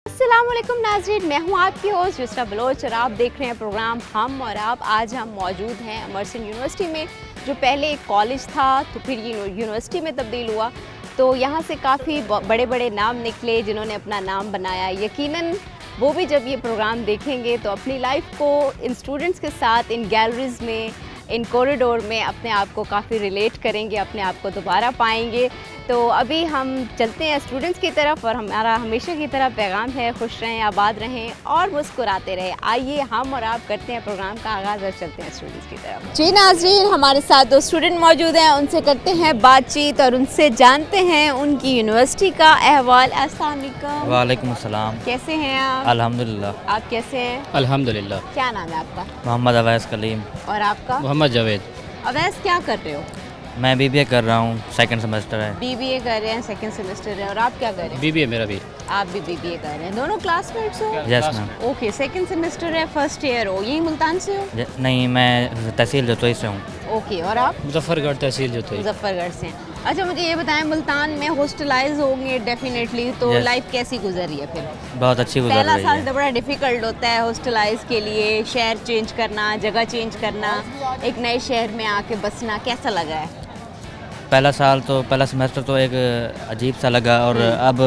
अस्सलामुअलैकुम नाज़रीन, मैं हूँ आपकी होस्ट युसरा बलोच और आप देख रहे हैं प्रोग्राम हम और आप। आज हम मौजूद हैं एमर्सन यूनिवर्सिटी में, जो पहले एक कॉलेज था तो फिर ये यूनिवर्सिटी में तब्दील हुआ। तो यहाँ से काफ़ी बड़े बड़े नाम निकले जिन्होंने अपना नाम बनाया। यकीनन वो भी जब ये प्रोग्राम देखेंगे तो अपनी लाइफ को इन स्टूडेंट्स के साथ, इन गैलरीज़ में, इन कॉरिडोर में अपने आप को काफ़ी रिलेट करेंगे, अपने आप को दोबारा पाएंगे। तो अभी हम चलते हैं स्टूडेंट्स की तरफ और हमारा हमेशा की तरह पैगाम है, खुश रहें, आबाद रहें और मुस्कुराते रहें। आइए हम और आप करते हैं प्रोग्राम का आगाज़ और चलते हैं स्टूडेंट्स की तरफ। जी नाज़रीन, हमारे साथ दो स्टूडेंट मौजूद हैं, उनसे करते हैं बातचीत और उनसे जानते हैं उनकी यूनिवर्सिटी का अहवाल। अस्सलाम वालेकुम। वालेकुम अस्सलाम। कैसे हैं आप? अल्हम्दुलिल्लाह। आप कैसे हैं? अल्हम्दुलिल्लाह। क्या नाम है आपका? मोहम्मद अवैस कलीम। और आपका? मोहम्मद जावेद। अवैस, क्या कर रहे हो? मैं बीबीए कर रहा हूँ, सेकंड सेमेस्टर है। बीबीए कर रहे हैं, सेकंड सेमेस्टर है। और आप क्या कर रहे हैं? बीबीए मेरा भी। आप भी बीबीए कर रहे हैं, दोनों क्लासमेट्स हो? Yes ma'am. Okay, second semester है, फर्स्ट ईयर हो, यही मुल्तान से हो? नहीं, मैं तहसील जतोई से हूँ। ओके, और आप? मुजफ्फरगढ़ तहसील जो थी। मुजफ्फरगढ़ से हैं। अच्छा, मुझे ये बताएं, मुल्तान में हॉस्टलाइज होंगे डेफिनेटली, तो Yes. लाइफ कैसी गुजर रही है फिर? बहुत अच्छी गुजर पहला रही साल है। तो बड़ा डिफ़िकल्ट होता है हॉस्टलाइज के लिए, शहर चेंज करना, जगह चेंज करना, एक नए शहर में आके बसना, कैसा लगा है? पहला सेमेस्टर तो एक अजीब सा लगा और अब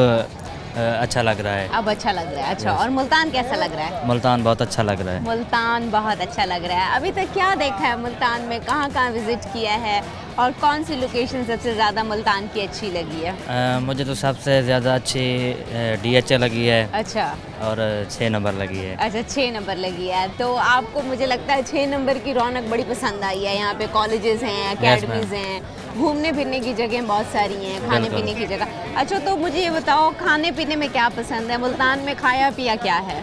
अच्छा लग रहा है। अब अच्छा लग रहा है। अच्छा, Yes. और मुल्तान कैसा लग रहा है? मुल्तान बहुत अच्छा लग रहा है। मुल्तान बहुत अच्छा लग रहा है। अभी तक क्या देखा है मुल्तान में, कहाँ कहाँ विज़िट किया है और कौन सी लोकेशन सबसे ज़्यादा मुल्तान की अच्छी लगी है? मुझे तो सबसे ज़्यादा अच्छी DH लगी है अच्छा और 6 नंबर लगी है। अच्छा, 6 नंबर लगी है। तो आपको, मुझे लगता है 6 नंबर की रौनक बड़ी पसंद आई है। यहाँ पे कॉलेजेस हैं, एकेडमीज़ हैं, घूमने फिरने की जगह बहुत सारी हैं, खाने बिल्कुल। पीने की जगह। अच्छा, तो मुझे ये बताओ, खाने पीने में क्या पसंद है? मुल्तान में खाया पिया क्या है?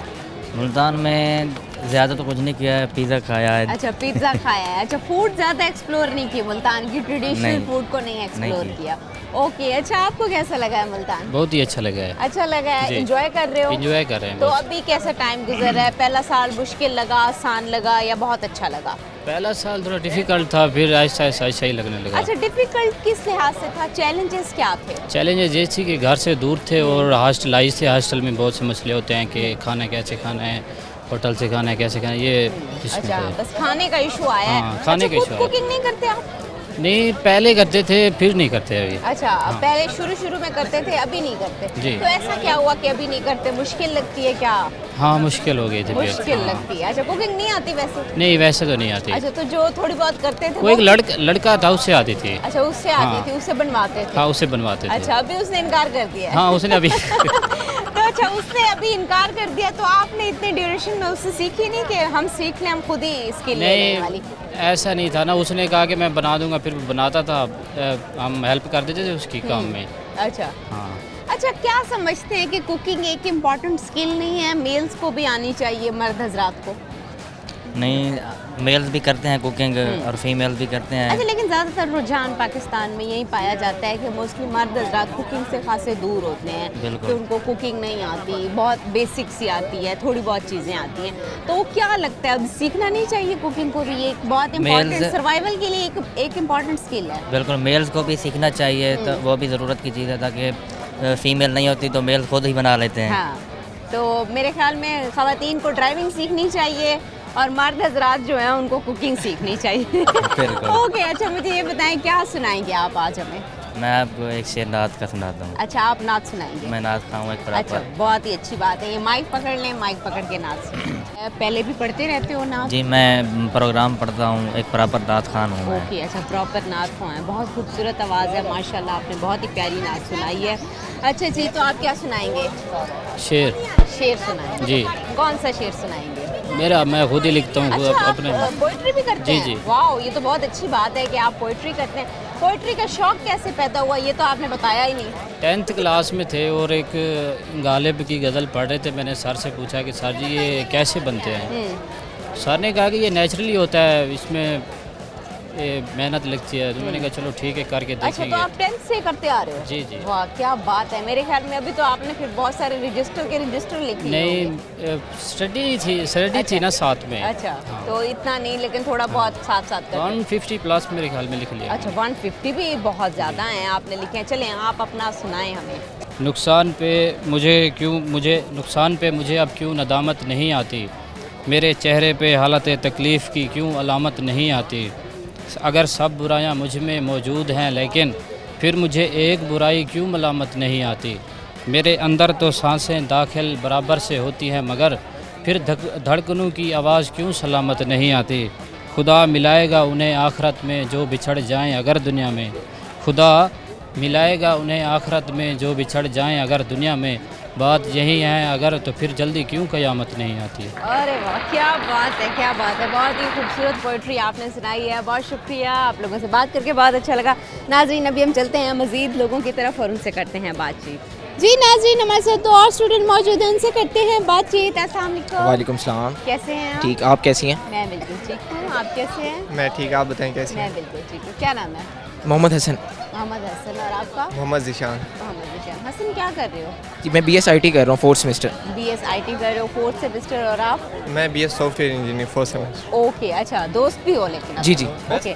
मुल्तान में ज़्यादा तो कुछ नहीं किया है, पिज़्ज़ा खाया है। अच्छा, पिज़्ज़ा खाया है। अच्छा, फूड ज़्यादा एक्सप्लोर नहीं किया, मुल्तान की ट्रेडिशनल नहीं। फूड को नहीं एक्सप्लोर नहीं किया। ओके, अच्छा, आपको कैसा लगा है मुल्तान? बहुत ही अच्छा लगा है। अच्छा लगा है, जी। एंजॉय कर रहे हो? एंजॉय कर रहे हैं तो बहुत। अभी कैसा टाइम गुजर रहा है? पहला साल मुश्किल लगा, आसान लगा या बहुत अच्छा लगा? पहला साल थोड़ा डिफिकल्ट था, फिर ऐसा ऐसा ऐसा ही लगने लगा। अच्छा, डिफिकल्ट किस लिहाज से था? चैलेंजेस क्या थे? चैलेंजेस ये थी कि घर से दूर थे और हॉस्टलाइज थे। हॉस्टल में बहुत से मसले होते हैं कि खाना कैसे खाना है, होटल से खाना है कैसे खाना है, ये इसमें अच्छा, थे। बस खाने का इशू आया है। हाँ, खाने अच्छा, का खुद issue आया। कुकिंग नहीं करते आप? नहीं, पहले करते थे, फिर नहीं करते अभी। अच्छा, पहले शुरू में करते थे, अभी नहीं करते। जी। तो ऐसा क्या हुआ कि अभी नहीं करते? मुश्किल लगती है क्या? हाँ, मुश्किल हो गई थी फिर। मुश्किल हाँ। लगती है। अच्छा, कुकिंग नहीं आती वैसे? नहीं, वैसे तो नहीं आती। अच्छा, तो जो थोड़ी बहुत करते थे वो एक लड़का था, उससे आती थी। अच्छा, उससे हाँ। आती थी, उससे बनवाते थे। हाँ, उससे बनवाते थे। अच्छा, अभी उसने इनकार कर दिया है। हाँ, उसने अभी तो अच्छा, उसने अभी इनकार कर दिया, तो आपने इतने ड्यूरेशन में उससे सीखी नहीं कि हम सीख लें, हम खुद ही स्किल ले लेने वाली? नहीं, ऐसा नहीं था ना। उसने कहा कि मैं बना दूंगा, फिर वो बनाता था, हम हेल्प कर देते थे उसकी काम में। अच्छा हाँ, अच्छा, क्या समझते हैं कि कुकिंग एक इम्पॉर्टेंट स्किल नहीं है, मेल्स को भी आनी चाहिए, मर्द हजरात को? नहीं, मेल्स भी करते हैं कुकिंग और फीमेल भी करते अच्छा, हैं। लेकिन ज़्यादातर रुझान पाकिस्तान में यही पाया जाता है कि मोस्टली मर्द हजरात कुकिंग से खासे दूर होते हैं। बिल्कुल। कि उनको कुकिंग नहीं आती, बहुत बेसिक सी आती है, थोड़ी बहुत चीज़ें आती हैं। तो क्या लगता है, अब सीखना नहीं चाहिए कुकिंग को भी? ये एक बहुत इम्पॉर्टेंट, Males- सर्वाइवल के लिए एक इम्पॉर्टेंट स्किल है। बिल्कुल, मेल्स को भी सीखना चाहिए, तो वो भी ज़रूरत की चीज़ है, ताकि फीमेल नहीं होती तो मेल खुद ही बना लेते हैं। हाँ, तो मेरे ख्याल में ख़वातीन को ड्राइविंग सीखनी चाहिए और मर्द हजरात जो हैं उनको कुकिंग सीखनी चाहिए। बिल्कुल। ओके, अच्छा, मुझे ये बताएं, क्या सुनाएंगे आप आज हमें? मैं आपको एक शेर नात का सुनाता हूँ। अच्छा, आप नात सुनाएंगे? मैं नात खाऊँ एक अच्छा, प्रॉपर। बहुत ही अच्छी बात है। ये माइक पकड़ लें, माइक पकड़ के नात सुनाएं। पहले भी पढ़ते रहते हो नात? जी, मैं प्रोग्राम पढ़ता हूँ, एक प्रॉपर नात खान हूँ मैं। ओके, अच्छा, प्रॉपर नात को हैं। बहुत खूबसूरत आवाज़ है माशाल्लाह, आपने बहुत ही प्यारी नात सुनाई है। अच्छा जी, तो आप क्या सुनाएंगे? शेर। शेर सुनाएंगे? जी। कौन सा शेर सुनाएंगे? मैं खुद ही लिखता हूँ अच्छा, अपने। आप पोइट्री भी करते जी, हैं? जी। वाओ, ये तो बहुत अच्छी बात है कि आप पोइट्री करते हैं। पोइट्री का शौक कैसे पैदा हुआ, ये तो आपने बताया ही नहीं। 10th क्लास में थे और एक गालिब की गज़ल पढ़ रहे थे। मैंने सर से पूछा कि सर जी ये कैसे बनते हैं? सर ने कहा कि ये नेचुरली होता है, इसमें ये मेहनत लगती है। तो मैंने कहा चलो ठीक है, करके अच्छा, देखेंगे। तो आप 10th से करते आ रहे हो? जी, जी। वाह, क्या बात है। मेरे ख्याल में अभी तो आपने फिर बहुत सारे रजिस्टर लिख लिए होंगे। नहीं, स्टडी थी ना साथ में। अच्छा, हाँ। तो इतना नहीं, लेकिन थोड़ा बहुत साथ साथ करते। 150 प्लस मेरे ख्याल में लिख लिया। अच्छा, 150 भी बहुत ज़्यादा हैं आपने लिखे हैं। चलें, आप अपना सुनाएं हमें। नुकसान पे मुझे अब क्यों नदामत नहीं आती, मेरे चेहरे पे हालत तकलीफ़ की क्यों अलामत नहीं आती। अगर सब बुराइयां मुझ में मौजूद हैं लेकिन फिर मुझे एक बुराई क्यों मलामत नहीं आती। मेरे अंदर तो सांसें दाखिल बराबर से होती हैं मगर फिर धड़कनों की आवाज़ क्यों सलामत नहीं आती। खुदा मिलाएगा उन्हें आखरत में जो बिछड़ जाएं अगर दुनिया में, खुदा मिलाएगा उन्हें आखरत में जो बिछड़ जाएं अगर दुनिया में। बात यही है अगर तो फिर जल्दी क्यों क़यामत नहीं आती। अरे वाह, क्या बात है, क्या बात है। बहुत ही खूबसूरत पोइट्री आपने सुनाई है। बहुत शुक्रिया, आप लोगों से बात करके बहुत अच्छा लगा। नाज़रीन, अभी हम चलते हैं मज़ीद लोगों की तरफ और उनसे करते हैं बातचीत। जी नाज़रीन, हमारे साथ तो और स्टूडेंट मौजूद हैं, उनसे करते हैं बातचीत। अस्सलाम वालेकुम। वालेकुम सलाम। कैसे हैं आप? ठीक, आप कैसी हैं? मैं बिल्कुल ठीक हूँ, आप कैसे हैं? मैं ठीक, आप बताएं कैसे मैं हैं? बिल्कुल ठीक हूँ। क्या नाम है? मोहम्मद हसन। मोहम्मद हसन। और आपका? मोहम्मद ज़िशान। मोहम्मद निशान। हसन, क्या कर रहे हो? जी मैं BS IT कर रहा हूँ 4th सेमेस्टर। BS IT कर रहे हो 4th सेमेस्टर। और आप? मैं BS software engineer 4th semester. Okay, अच्छा, दोस्त भी हो लेकिन आप? जी जी। ओके,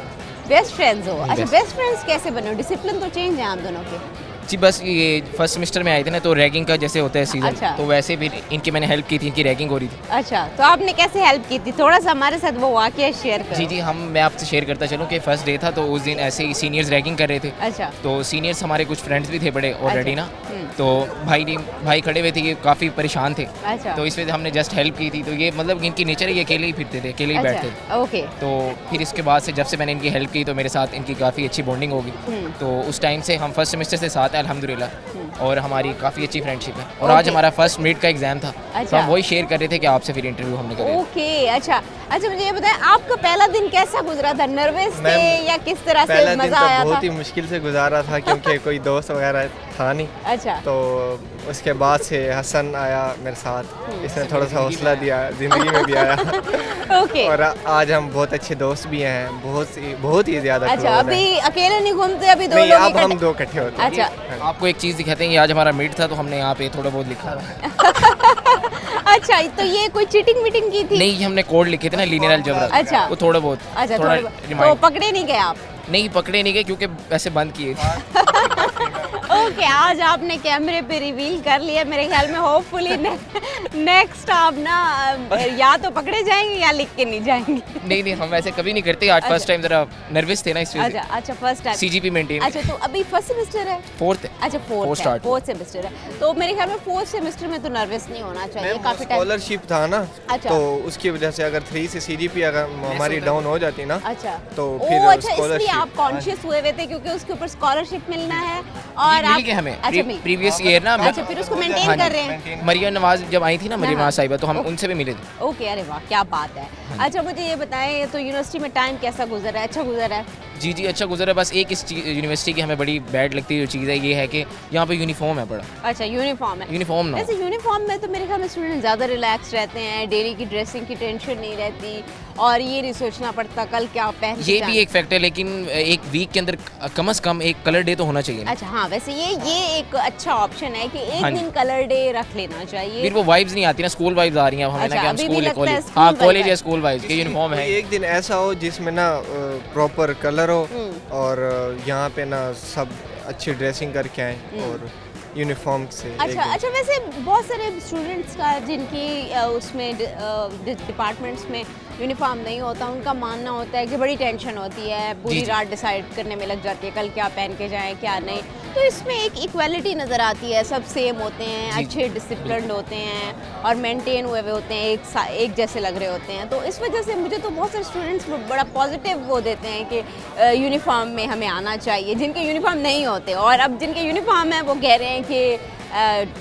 बेस्ट फ्रेंड्स हो। अच्छा, Best। बेस्ट फ्रेंड्स कैसे बने हो? डिसिप्लिन तो चेंज है आप दोनों के। जी बस ये फर्स्ट सेमेस्टर में आए थे ना, तो रैगिंग का जैसे होता है सीज़न, अच्छा। तो वैसे भी इनकी मैंने हेल्प की थी, इनकी रैगिंग हो रही थी। अच्छा, तो आपने कैसे हेल्प की थी? थोड़ा सा हमारे साथ वो वाक़या शेयर करो। जी जी, मैं आपसे शेयर करता चलूँ कि फर्स्ट डे था तो उस दिन ऐसे ही सीनियर्स रैगिंग कर रहे थे। अच्छा। तो सीनियर्स हमारे कुछ फ्रेंड्स भी थे बड़े ऑलरेडी ना, तो भाई खड़े हुए थे, ये काफ़ी परेशान थे। अच्छा। तो इस वजह से हमने जस्ट हेल्प की थी। तो ये मतलब इनकी नेचर है, ये अकेले ही फिरते थे, अकेले ही बैठते थे। अच्छा, ओके। तो फिर इसके बाद से जब से मैंने इनकी हेल्प की तो मेरे साथ इनकी काफ़ी अच्छी बॉन्डिंग होगी। तो उस टाइम से हम फर्स्ट सेमेस्टर से साथ हैं अल्हम्दुलिल्लाह, और हमारी काफ़ी अच्छी फ्रेंडशिप है। और आज Okay। हमारा फर्स्ट मिड का एग्ज़ाम था, तो अच्छा। हम वही शेयर कर रहे थे कि आपसे फिर इंटरव्यू हमने करा। ओके, अच्छा अच्छा, मुझे ये बताएं, आपका पहला दिन कैसा गुजरा था? नर्वस थे मैम, या किस तरह से पहला दिन मज़ा तो आया बहुत था? ही मुश्किल से गुजारा था क्योंकि कोई दोस्त वगैरह था नहीं। अच्छा। तो उसके बाद से हसन आया मेरे साथ, इसने थोड़ा सा हौसला दिया, ज़िंदगी में भी आया। ओके। और आज हम बहुत अच्छे दोस्त भी हैं, बहुत ही ज़्यादा अच्छा, close हैं। अभी अकेले नहीं घूमते, अभी दो नहीं, लोग अब हम इकट्ठे- दो इकट्ठे होते हैं। अच्छा। आपको एक चीज़ दिखाते हैं कि आज हमारा मिड था, तो हमने यहाँ पे थोड़ा बहुत लिखा था। अच्छा, तो ये कोई चीटिंग मीटिंग की थी? नहीं, हमने कोड लिखे थे ना, लीनियर अलजेब्रा। अच्छा। वो थोड़ा बहुत अच्छा, थोड़ा तो रिमाइंड पकड़े नहीं गए आप? नहीं, पकड़े नहीं गए क्योंकि वैसे बंद किए थे। ओके, आज आपने कैमरे पे रिवील कर लिया। मेरे ख्याल में होपफुली नेक्स्ट आप ना या तो पकड़े जाएंगे या लिख के नहीं जाएंगे। नहीं, हम वैसे कभी नहीं करते। आज फर्स्ट टाइम जरा नर्वस थे ना, इस वजह से। अच्छा, फर्स्ट टाइम CGP मेंटेन। अच्छा, तो अभी फर्स्ट सेमेस्टर है? 4th है। अच्छा, Fourth fourth start। Fourth semester है। तो मेरे ख्याल में फोर्थ सेमेस्टर में तो नर्वस नहीं होना चाहिए, काफी टाइम। स्कॉलरशिप था ना, अच्छा। तो उसकी वजह से अगर 3 से CGP अगर हमारी डाउन हो जाती ना, अच्छा, तो ओ फिर अच्छा, इसलिए स्कॉलरशिप। आप कॉन्शियस हुए थे क्योंकि उसके ऊपर स्कॉलरशिप मिलना है और मिल गए हमें अच्छा, प्रीवियस ईयर ना। अच्छा, फिर उसको मेंटेन हाँ जी। कर रहे हैं। मरियम नवाज जब आई थी ना, मरियम हाँ। नवाज साहिबा, तो हम उनसे भी मिले थे। ओके, अरे वाह, क्या बात है। अच्छा, मुझे ये बताएं, तो यूनिवर्सिटी में टाइम कैसा गुजरा है? अच्छा गुजरा है? जी, अच्छा गुजरा है। बस एक इस यूनिवर्सिटी की हमें बड़ी बैड लगती है जो चीज़ है, ये है कि यहाँ पे यूनिफॉर्म है बड़ा। अच्छा, यूनिफॉर्म है। यूनिफॉर्म ना हो। वैसे यूनिफॉर्म में तो मेरे ख्याल में स्टूडेंट ज़्यादा रिलैक्स रहते हैं, डेली की ड्रेसिंग की टेंशन नहीं रहती और ये नहीं सोचना पड़ता कल क्या पहन के ये जाना। भी एक फैक्टर है, लेकिन एक वीक के अंदर कम से कम एक कलर डे तो होना चाहिए ना। अच्छा, हाँ, वैसे ये एक अच्छा ऑप्शन है कि एक हाँ जी। दिन कलर डे रख लेना चाहिए। फिर वो वाइब्स नहीं आती ना, स्कूल वाइब्स आ रही हैं अब हमें अच्छा, ना, कि हम अभी भी स्कूल है, लगता है कॉलेज। स्कूल हाँ, vibe कॉलेज है। या स्कूल वाइब्स के यूनिफॉर्म है। कोई एक दिन ऐसा हो जिसमें ना प्रॉपर कलर हो और यहाँ पे ना सब अच्छी ड्रेसिंग करके आए और यूनिफॉर्म से एक अच्छा दिन। अच्छा, वैसे बहुत सारे स्टूडेंट्स का जिनकी उसमें डिपार्टमेंट्स में यूनिफॉर्म नहीं होता, उनका मानना होता है कि बड़ी टेंशन होती है, पूरी जी। रात डिसाइड करने में लग जाती है कल क्या पहन के जाएं क्या नहीं। तो इसमें एक इक्वालिटी नज़र आती है, सब सेम होते हैं, जी, अच्छे डिसिप्लिन्ड होते हैं और मेंटेन हुए हुए होते हैं, एक जैसे लग रहे होते हैं। तो इस वजह से मुझे तो बहुत सारे स्टूडेंट्स बड़ा पॉजिटिव वो देते हैं कि यूनिफॉर्म में हमें आना चाहिए, जिनके यूनिफॉर्म नहीं होते, और अब जिनके यूनिफॉर्म है वो कह रहे हैं कि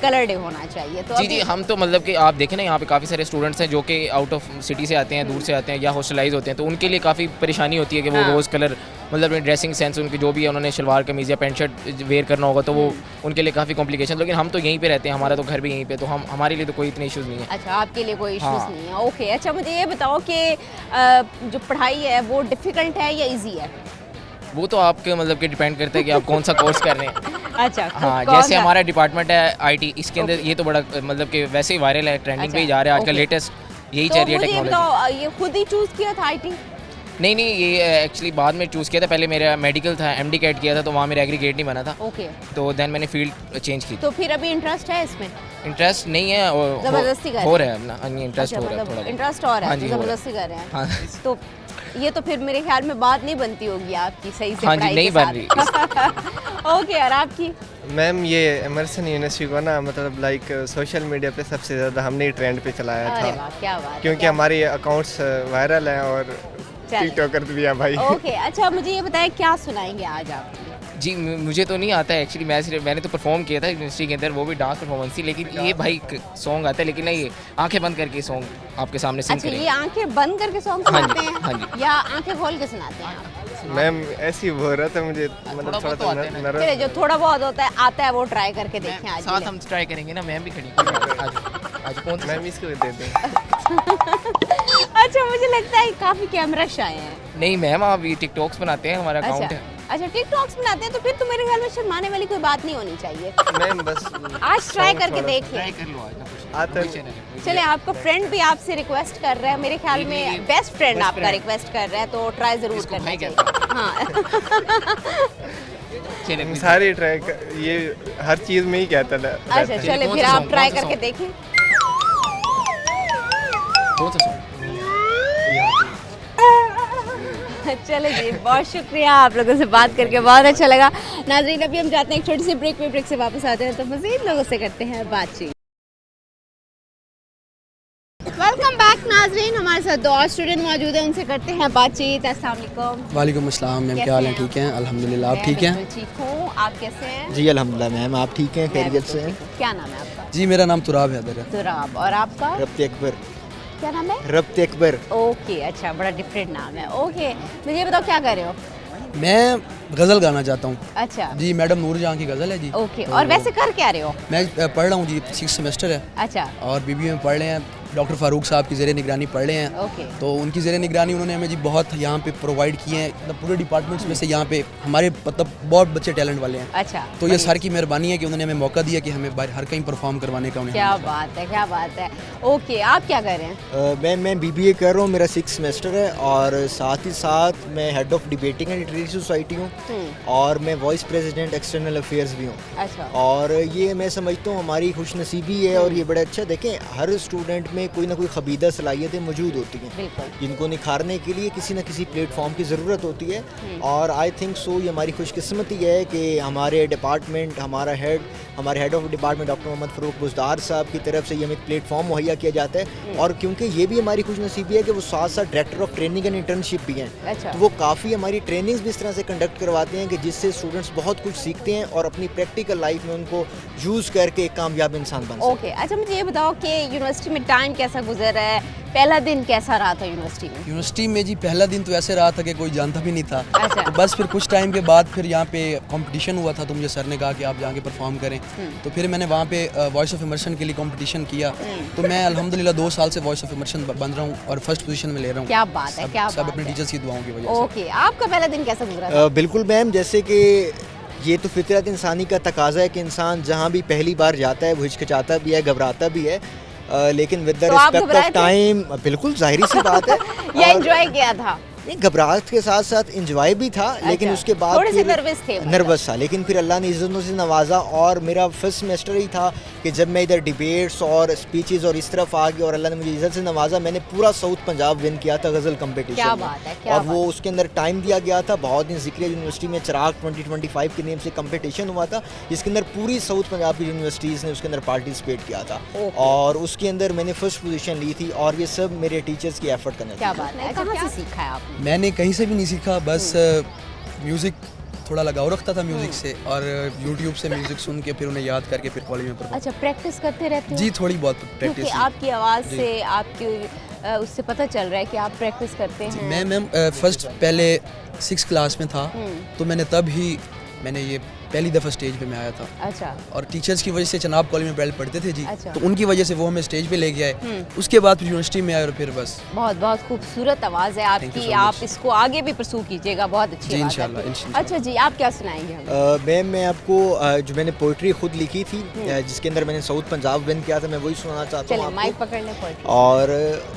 कलर डे होना चाहिए। तो जी जी, हम तो मतलब कि आप देखें ना, यहाँ पे काफ़ी सारे स्टूडेंट्स हैं जो कि आउट ऑफ सिटी से आते हैं, दूर से आते हैं या हॉस्टलाइज होते हैं, तो उनके लिए काफ़ी परेशानी होती है कि वो हाँ। रोज़ कलर मतलब ड्रेसिंग सेंस उनकी जो भी है, उन्होंने शलवार कमीज़ या पैंट शर्ट वेयर करना होगा, तो वो उनके लिए काफ़ी कॉम्प्लिकेशन। लेकिन हम तो यहीं पे रहते हैं, हमारा तो घर भी यहीं पे, तो हमारे लिए तो कोई इतने इश्यूज़ नहीं है। अच्छा, आपके लिए कोई इश्यूज हाँ। नहीं है। ओके, अच्छा, मुझे ये बताओ कि जो पढ़ाई है वो डिफ़िकल्ट है या इजी है? वो तो आपके मतलब कि डिपेंड करता है कि आप कौन सा कोर्स कर रहे हैं। अच्छा, हाँ, कौन जैसे सा? हमारा डिपार्टमेंट है IT, इसके अंदर ये तो बड़ा मतलब कि वैसे ही वायरल है, ट्रेंडिंग पे ही जा रहा है आजकल, ओके। लेटेस्ट यही तो चल रही है मुझे ये टेक्नोलॉजी। बताओ, ये खुद ही चूज़ किया था IT? नहीं नहीं, ये एक्चुअली बाद में चूज़ किया था। पहले मेरा मेडिकल था, MD कैट किया था, तो वहाँ मेरा एग्रीगेट नहीं बना था, ओके, तो देन मैंने फील्ड चेंज की। तो फिर अभी इंटरेस्ट है इसमें? इंटरेस्ट नहीं है, जबरदस्ती कर हो रहे रहा है अपना, इंटरेस्ट हो रहा है थोड़ा बहुत। इंटरेस्ट और है, हाँ जी, हो रहा है। जबरदस्ती कर रहे हैं। हाँ तो ये तो फिर मेरे ख्याल में बात नहीं बनती होगी आपकी सही से हाँ जी, पढ़ाई नहीं के बन साथ। रही। ओके, और आपकी? मैम ये एमर्सन यूनिवर्सिटी को ना मतलब लाइक सोशल मीडिया पे सबसे ज़्यादा हमने ही ट्रेंड पे चलाया अरे था, वाह, क्या बात है, क्योंकि क्या हमारे अकाउंट्स वायरल हैं और चलिए। टिकटॉकर भी हैं भाई। ओके, अच्छा मुझे ये बताएं क्या सुनाएंगे आज आप? जी मुझे तो नहीं आता है एक्चुअली, मैंने तो परफॉर्म किया था यूनिवर्सिटी के अंदर, वो भी डांस परफॉर्मेंस थी, लेकिन ये भाई सॉन्ग आता है, लेकिन नहीं, आंखें बंद करके सॉन्ग आपके सामने सिंग अच्छा, ये करेंगे। आंखें बंद करके सॉन्ग हाँ जी, सुनाते हैं हाँ जी। या आंखें खोल के सुनाते हैं आप? मैम ऐसी हो रहा था मुझे, मतलब बहुत तो थोड़ा आते हैं सा ना। चलिए, जो नर्वस। थोड़ा बहुत आता है वो ट्राई करके देखें आज। साथ हम ट्राई करेंगे ना, मैम भी खड़ी आज कौन सा मैम इसको दे दें। अच्छा, मुझे लगता है काफी कैमरा शाय हैं। नहीं मैम, आप ये टिकटॉक्स बनाते हैं, हमारा अकाउंट अच्छा है। अच्छा, टिकटॉक्स बनाते हैं तो फिर तो मेरे ख्याल में शर्माने वाली कोई बात नहीं होनी चाहिए। मैम बस आज ट्राई करके थोड़ा- देखिए। ट्राई कर लो आज ना, कुछ आता है। कोई channel है, चले, आपका फ्रेंड भी आपसे रिक्वेस्ट कर रहा है, मेरे ख्याल ये में बेस्ट फ्रेंड best आपका friend। रिक्वेस्ट कर रहा है, तो ट्राई जरूर इसको करना भाई चाहिए। हाँ। चलिए, हम सारे ट्रैक ये हर चीज़ में ही कहता है। अच्छा, चले कौन फिर सा आप song, ट्राई कौन सा करके song? देखिए। कौन सा song? चले जी, बहुत शुक्रिया, आप लोगों से बात करके बहुत अच्छा लगा। नाज़रीन, अभी हम जाते हैं एक छोटी सी ब्रेक में, ब्रेक से वापस आते हैं तो मज़ीद लोगों से करते हैं बातचीत। वेलकम बैक नाज़रीन, हमारे साथ 2 और स्टूडेंट मौजूद हैं, उनसे करते हैं बातचीत। अस्सलाम वालेकुम। वालेकुम अस्सलाम मैम, क्या हाल है? कैसे हैं ठीक हैं अल्हम्दुलिल्लाह, आप मैं ठीक हैं? बिल्कुल ठीक हूँ, आप कैसे हैं? जी अल्हम्दुलिल्लाह मैम, आप ठीक हैं? मैं खैरियत बिल्कुल से हैं? ठीक हूँ। क्या नाम है आपका? जी मेरा नाम तुराब हैदर है। तुराब, और आपका रब्त अकबर। क्या नाम है? रब्त अकबर। ओके, अच्छा, बड़ा डिफरेंट नाम है। ओके, मुझे ये बताओ क्या कर रहे हो? मैं गज़ल गाना चाहता हूँ। अच्छा, जी मैडम नूर जहाँ की गज़ल है जी। ओके, तो और वैसे कर क्या रहे हो? मैं पढ़ रहा हूँ जी, 6th सेमेस्टर है अच्छा, और BBA में पढ़ रहे हैं। डॉक्टर फ़ारूक साहब की ज़ेरे निगरानी पढ़ रहे हैं। ओके, तो उनकी ज़ेरे निगरानी उन्होंने हमें जी बहुत यहाँ पे प्रोवाइड किए हैं, मतलब पूरे डिपार्टमेंट्स में से यहाँ पे हमारे मतलब बहुत बच्चे टैलेंट वाले हैं। अच्छा, तो ये सर की मेहरबानी है कि उन्होंने हमें मौका दिया कि हमें बाहर हर कहीं परफॉर्म करवाने का उन्हें। क्या बात है, क्या बात है। ओके, आप क्या कर रहे हैं? मैं BBA कर रहा हूँ, मेरा 6th सेमेस्टर है, और साथ ही साथ मैं head of debating and literary society हूँ, और मैं वाइस प्रेसिडेंट एक्सटर्नल अफेयर्स भी हूँ। अच्छा, और ये मैं समझता हूँ हमारी खुशनसीबी है, और ये बड़ा अच्छा। देखें, हर स्टूडेंट में कोई ना कोई खबीदा सलाहियतें मौजूद होती हैं, बिल्कुल, जिनको निखारने के लिए किसी न किसी प्लेटफॉर्म की ज़रूरत होती है। और आई थिंक सो ये हमारी खुशकिस्मती है कि हमारे डिपार्टमेंट, हमारे head of department doctor Mohammad Farooq Buzdar sahab की तरफ से ये हमें एक प्लेटफॉर्म मुहैया किया जाता है। और क्योंकि ये भी हमारी खुशनसीबी है कि वो साथ साथ director of training and internship भी हैं, अच्छा, तो वो काफ़ी हमारी ट्रेनिंग्स भी इस तरह से कंडक्ट करवाते हैं कि जिससे स्टूडेंट्स बहुत कुछ सीखते हैं और अपनी प्रैक्टिकल लाइफ में उनको यूज़ करके एक कामयाब इंसान बन सकते हैं। ओके। अच्छा, मुझे ये बताओ कि यूनिवर्सिटी में टाइम कैसा गुजर रहा है? पहला दिन कैसा रहा था यूनिवर्सिटी में? यूनिवर्सिटी में जी पहला दिन तो ऐसे रहा था कि कोई जानता भी नहीं था। अच्छा, तो बस फिर कुछ टाइम के बाद फिर यहाँ पे कंपटीशन हुआ था, तो मुझे सर ने कहा कि आप जाके परफॉर्म करें। तो फिर मैंने वहाँ पे वॉइस ऑफ इमर्शन के लिए कंपटीशन किया। तो मैं अल्हम्दुलिल्लाह 2 साल से वॉइस ऑफ इमर्शन बन रहा हूँ और फर्स्ट पोजीशन में ले रहा हूँ। क्या बात है, क्या सब बात अपने है। टीचर्स की दुआओं की वजह से। ओके, आपका पहला दिन कैसा गुजरा था? बिल्कुल मैम, जैसे कि ये तो फितरत इंसानी का तकाजा है कि इंसान जहाँ भी पहली बार जाता है वो हिचकिचाता भी है, घबराता भी है, लेकिन विद द तो आप रिस्पेक्ट घबराए ऑफ थे? टाइम बिल्कुल जाहिर सी बात है। या और एंजॉय किया था? नहीं, घबराहट के साथ साथ इंजॉय भी था, लेकिन अच्छा, उसके बाद थोड़े से फिर नर्वस थे मतलब? नर्वस था, लेकिन फिर अल्लाह ने इज़्ज़तों से नवाजा। और मेरा फर्स्ट सेमेस्टर ही था कि जब मैं इधर डिबेट्स और स्पीचेस और इस तरफ आ गया और अल्लाह ने मुझे इज़्ज़त से नवाजा। मैंने पूरा साउथ पंजाब विन किया था गज़ल कंपटीशन क्या में। बात है, क्या और वो उसके अंदर टाइम दिया गया था, बहुत दिन ज़िक्र यूनिवर्सिटी में चिराग 2025 के नेम से कंपटीशन हुआ था, जिसके अंदर पूरी साउथ पंजाब की यूनिवर्सिटीज़ ने उसके अंदर पार्टिसिपेट किया था। और उसके अंदर मैंने फर्स्ट पोजीशन ली थी, और ये सब मेरे टीचर्स की एफर्ट करने। क्या बात है। कहाँ से सीखा है आपने? मैंने कहीं से भी नहीं सीखा, बस म्यूज़िक थोड़ा लगाव रखता था म्यूज़िक से, और यूट्यूब से म्यूज़िक सुन के फिर उन्हें याद करके फिर कॉलेज में परफॉर्म। अच्छा, प्रैक्टिस करते रहते हो? जी थोड़ी बहुत क्योंकि प्रैक्टिस। आपकी आवाज़ से, आपकी उससे पता चल रहा है कि आप प्रैक्टिस करते हैं। मैं मैम फर्स्ट पहले 6th क्लास में था, तो मैंने तब ही ये पहली दफ़ा स्टेज पे मैं आया था। अच्छा और टीचर्स की वजह से चनाब कॉलेज में पहले पढ़ते थे जी, अच्छा। तो उनकी वजह से वो हमें स्टेज पे लेके आए। उसके बाद फिर यूनिवर्सिटी में आए और फिर बस। बहुत बहुत खूबसूरत आवाज़ है Thank you आपकी, so आप much. इसको आगे भी परसू कीजिएगा, बहुत अच्छी जी, आवाज़ है इंशाल्लाह, आपकी। इंशाल्लाह। अच्छा जी, आप क्या सुनाएंगे हमें? मैम मैं आपको जो मैंने पोइट्री खुद लिखी थी, जिसके अंदर मैंने साउथ पंजाब विन किया था, मैं वही सुनाना चाहता चलिए हूँ माइक आपको। पकड़ लें पोएट्री। और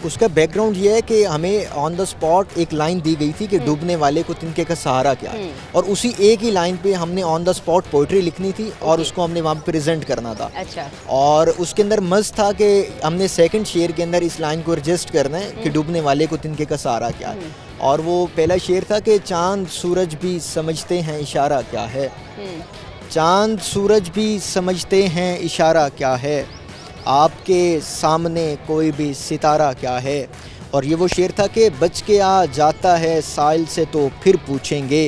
उसका बैकग्राउंड ये है कि हमें ऑन द स्पॉट एक लाइन दी गई थी कि डूबने वाले को तिनके का सहारा क्या है, और उसी एक ही लाइन पे हमने ऑन द स्पॉट पोइट्री लिखनी थी और उसको हमने वहाँ पे प्रेजेंट करना था। अच्छा और उसके अंदर मज़ था कि हमने सेकंड शेर के अंदर इस लाइन को रजिस्ट करना है कि डूबने वाले को तिनके का सहारा क्या है। और वो पहला शेर था कि चांद सूरज भी समझते हैं इशारा क्या है, चांद सूरज भी समझते हैं इशारा क्या है, आपके सामने कोई भी सितारा क्या है। और ये वो शेर था कि बच के आ जाता है साइल से तो फिर पूछेंगे,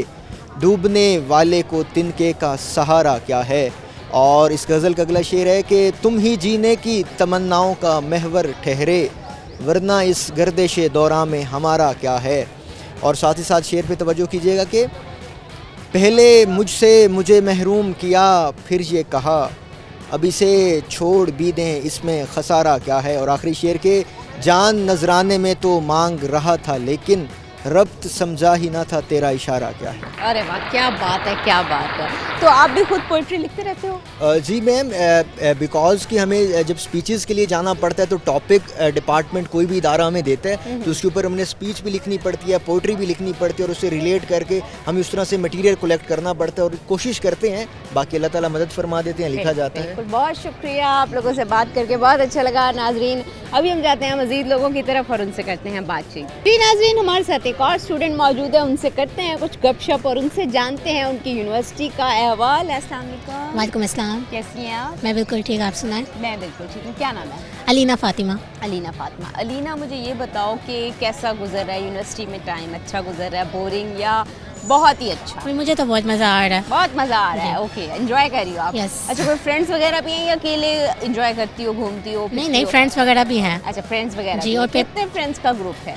डूबने वाले को तिनके का सहारा क्या है। और इस गज़ल का अगला शेर है कि तुम ही जीने की तमन्नाओं का महवर ठहरे, वरना इस गर्दिश दौरा में हमारा क्या है। और साथ ही साथ शेर पे तवज्जो कीजिएगा कि पहले मुझसे मुझे महरूम किया, फिर ये कहा अब इसे छोड़ भी दें, इसमें खसारा क्या है। और आखिरी शेर के जान नजराने में तो मांग रहा था, लेकिन रब्त समझा ही ना था तेरा इशारा क्या है। अरे वाह, क्या बात है, क्या बात है। तो आप भी खुद पोइट्री लिखते रहते हो? जी मैम, बिकॉज कि हमें जब स्पीचेस के लिए जाना पड़ता है तो टॉपिक डिपार्टमेंट कोई भी इदारा हमें देता है, तो उसके ऊपर हमने स्पीच भी लिखनी पड़ती है, पोइट्री भी लिखनी पड़ती है, और उससे रिलेट करके हमें उस तरह से मटेरियल कलेक्ट करना पड़ता है और कोशिश करते हैं। बाकी अल्लाह ताला मदद फरमा देते हैं, लिखा जाता है। बिल्कुल, बहुत शुक्रिया, आप लोगों से बात करके बहुत अच्छा लगा। नाजरीन, अभी हम जाते हैं मज़ीद लोगों की तरफ और उनसे करते हैं बातचीत। जी नाजरीन, हमारे साथ एक और स्टूडेंट मौजूद है, उनसे करते हैं कुछ गपशप और उनसे जानते हैं उनकी यूनिवर्सिटी का अहवाल। अस्सलाम वालेकुम। वालेकुम अस्सलाम। कैसी हैं आप? मैं बिल्कुल ठीक, आप सुनाएं? मैं बिल्कुल ठीक हूँ। क्या नाम है? अलीना फ़ातिमा। अलीना फ़ातिमा। अलीना, मुझे ये बताओ कि कैसा गुजर रहा है यूनिवर्सिटी में टाइम? अच्छा गुजर रहा है, बोरिंग या बहुत ही अच्छा? मुझे तो बहुत मज़ा आ रहा है। बहुत मज़ा आ रहा है। ओके, एंजॉय कर रही हो आप? Yes. अच्छा, कोई फ्रेंड्स वगैरह भी हैं या अकेले एंजॉय करती हो, घूमती हो? नहीं नहीं, फ्रेंड्स वगैरह भी हैं। अच्छा, फ्रेंड्स वगैरह जी, भी और हैं। कितने फ्रेंड्स का ग्रुप है?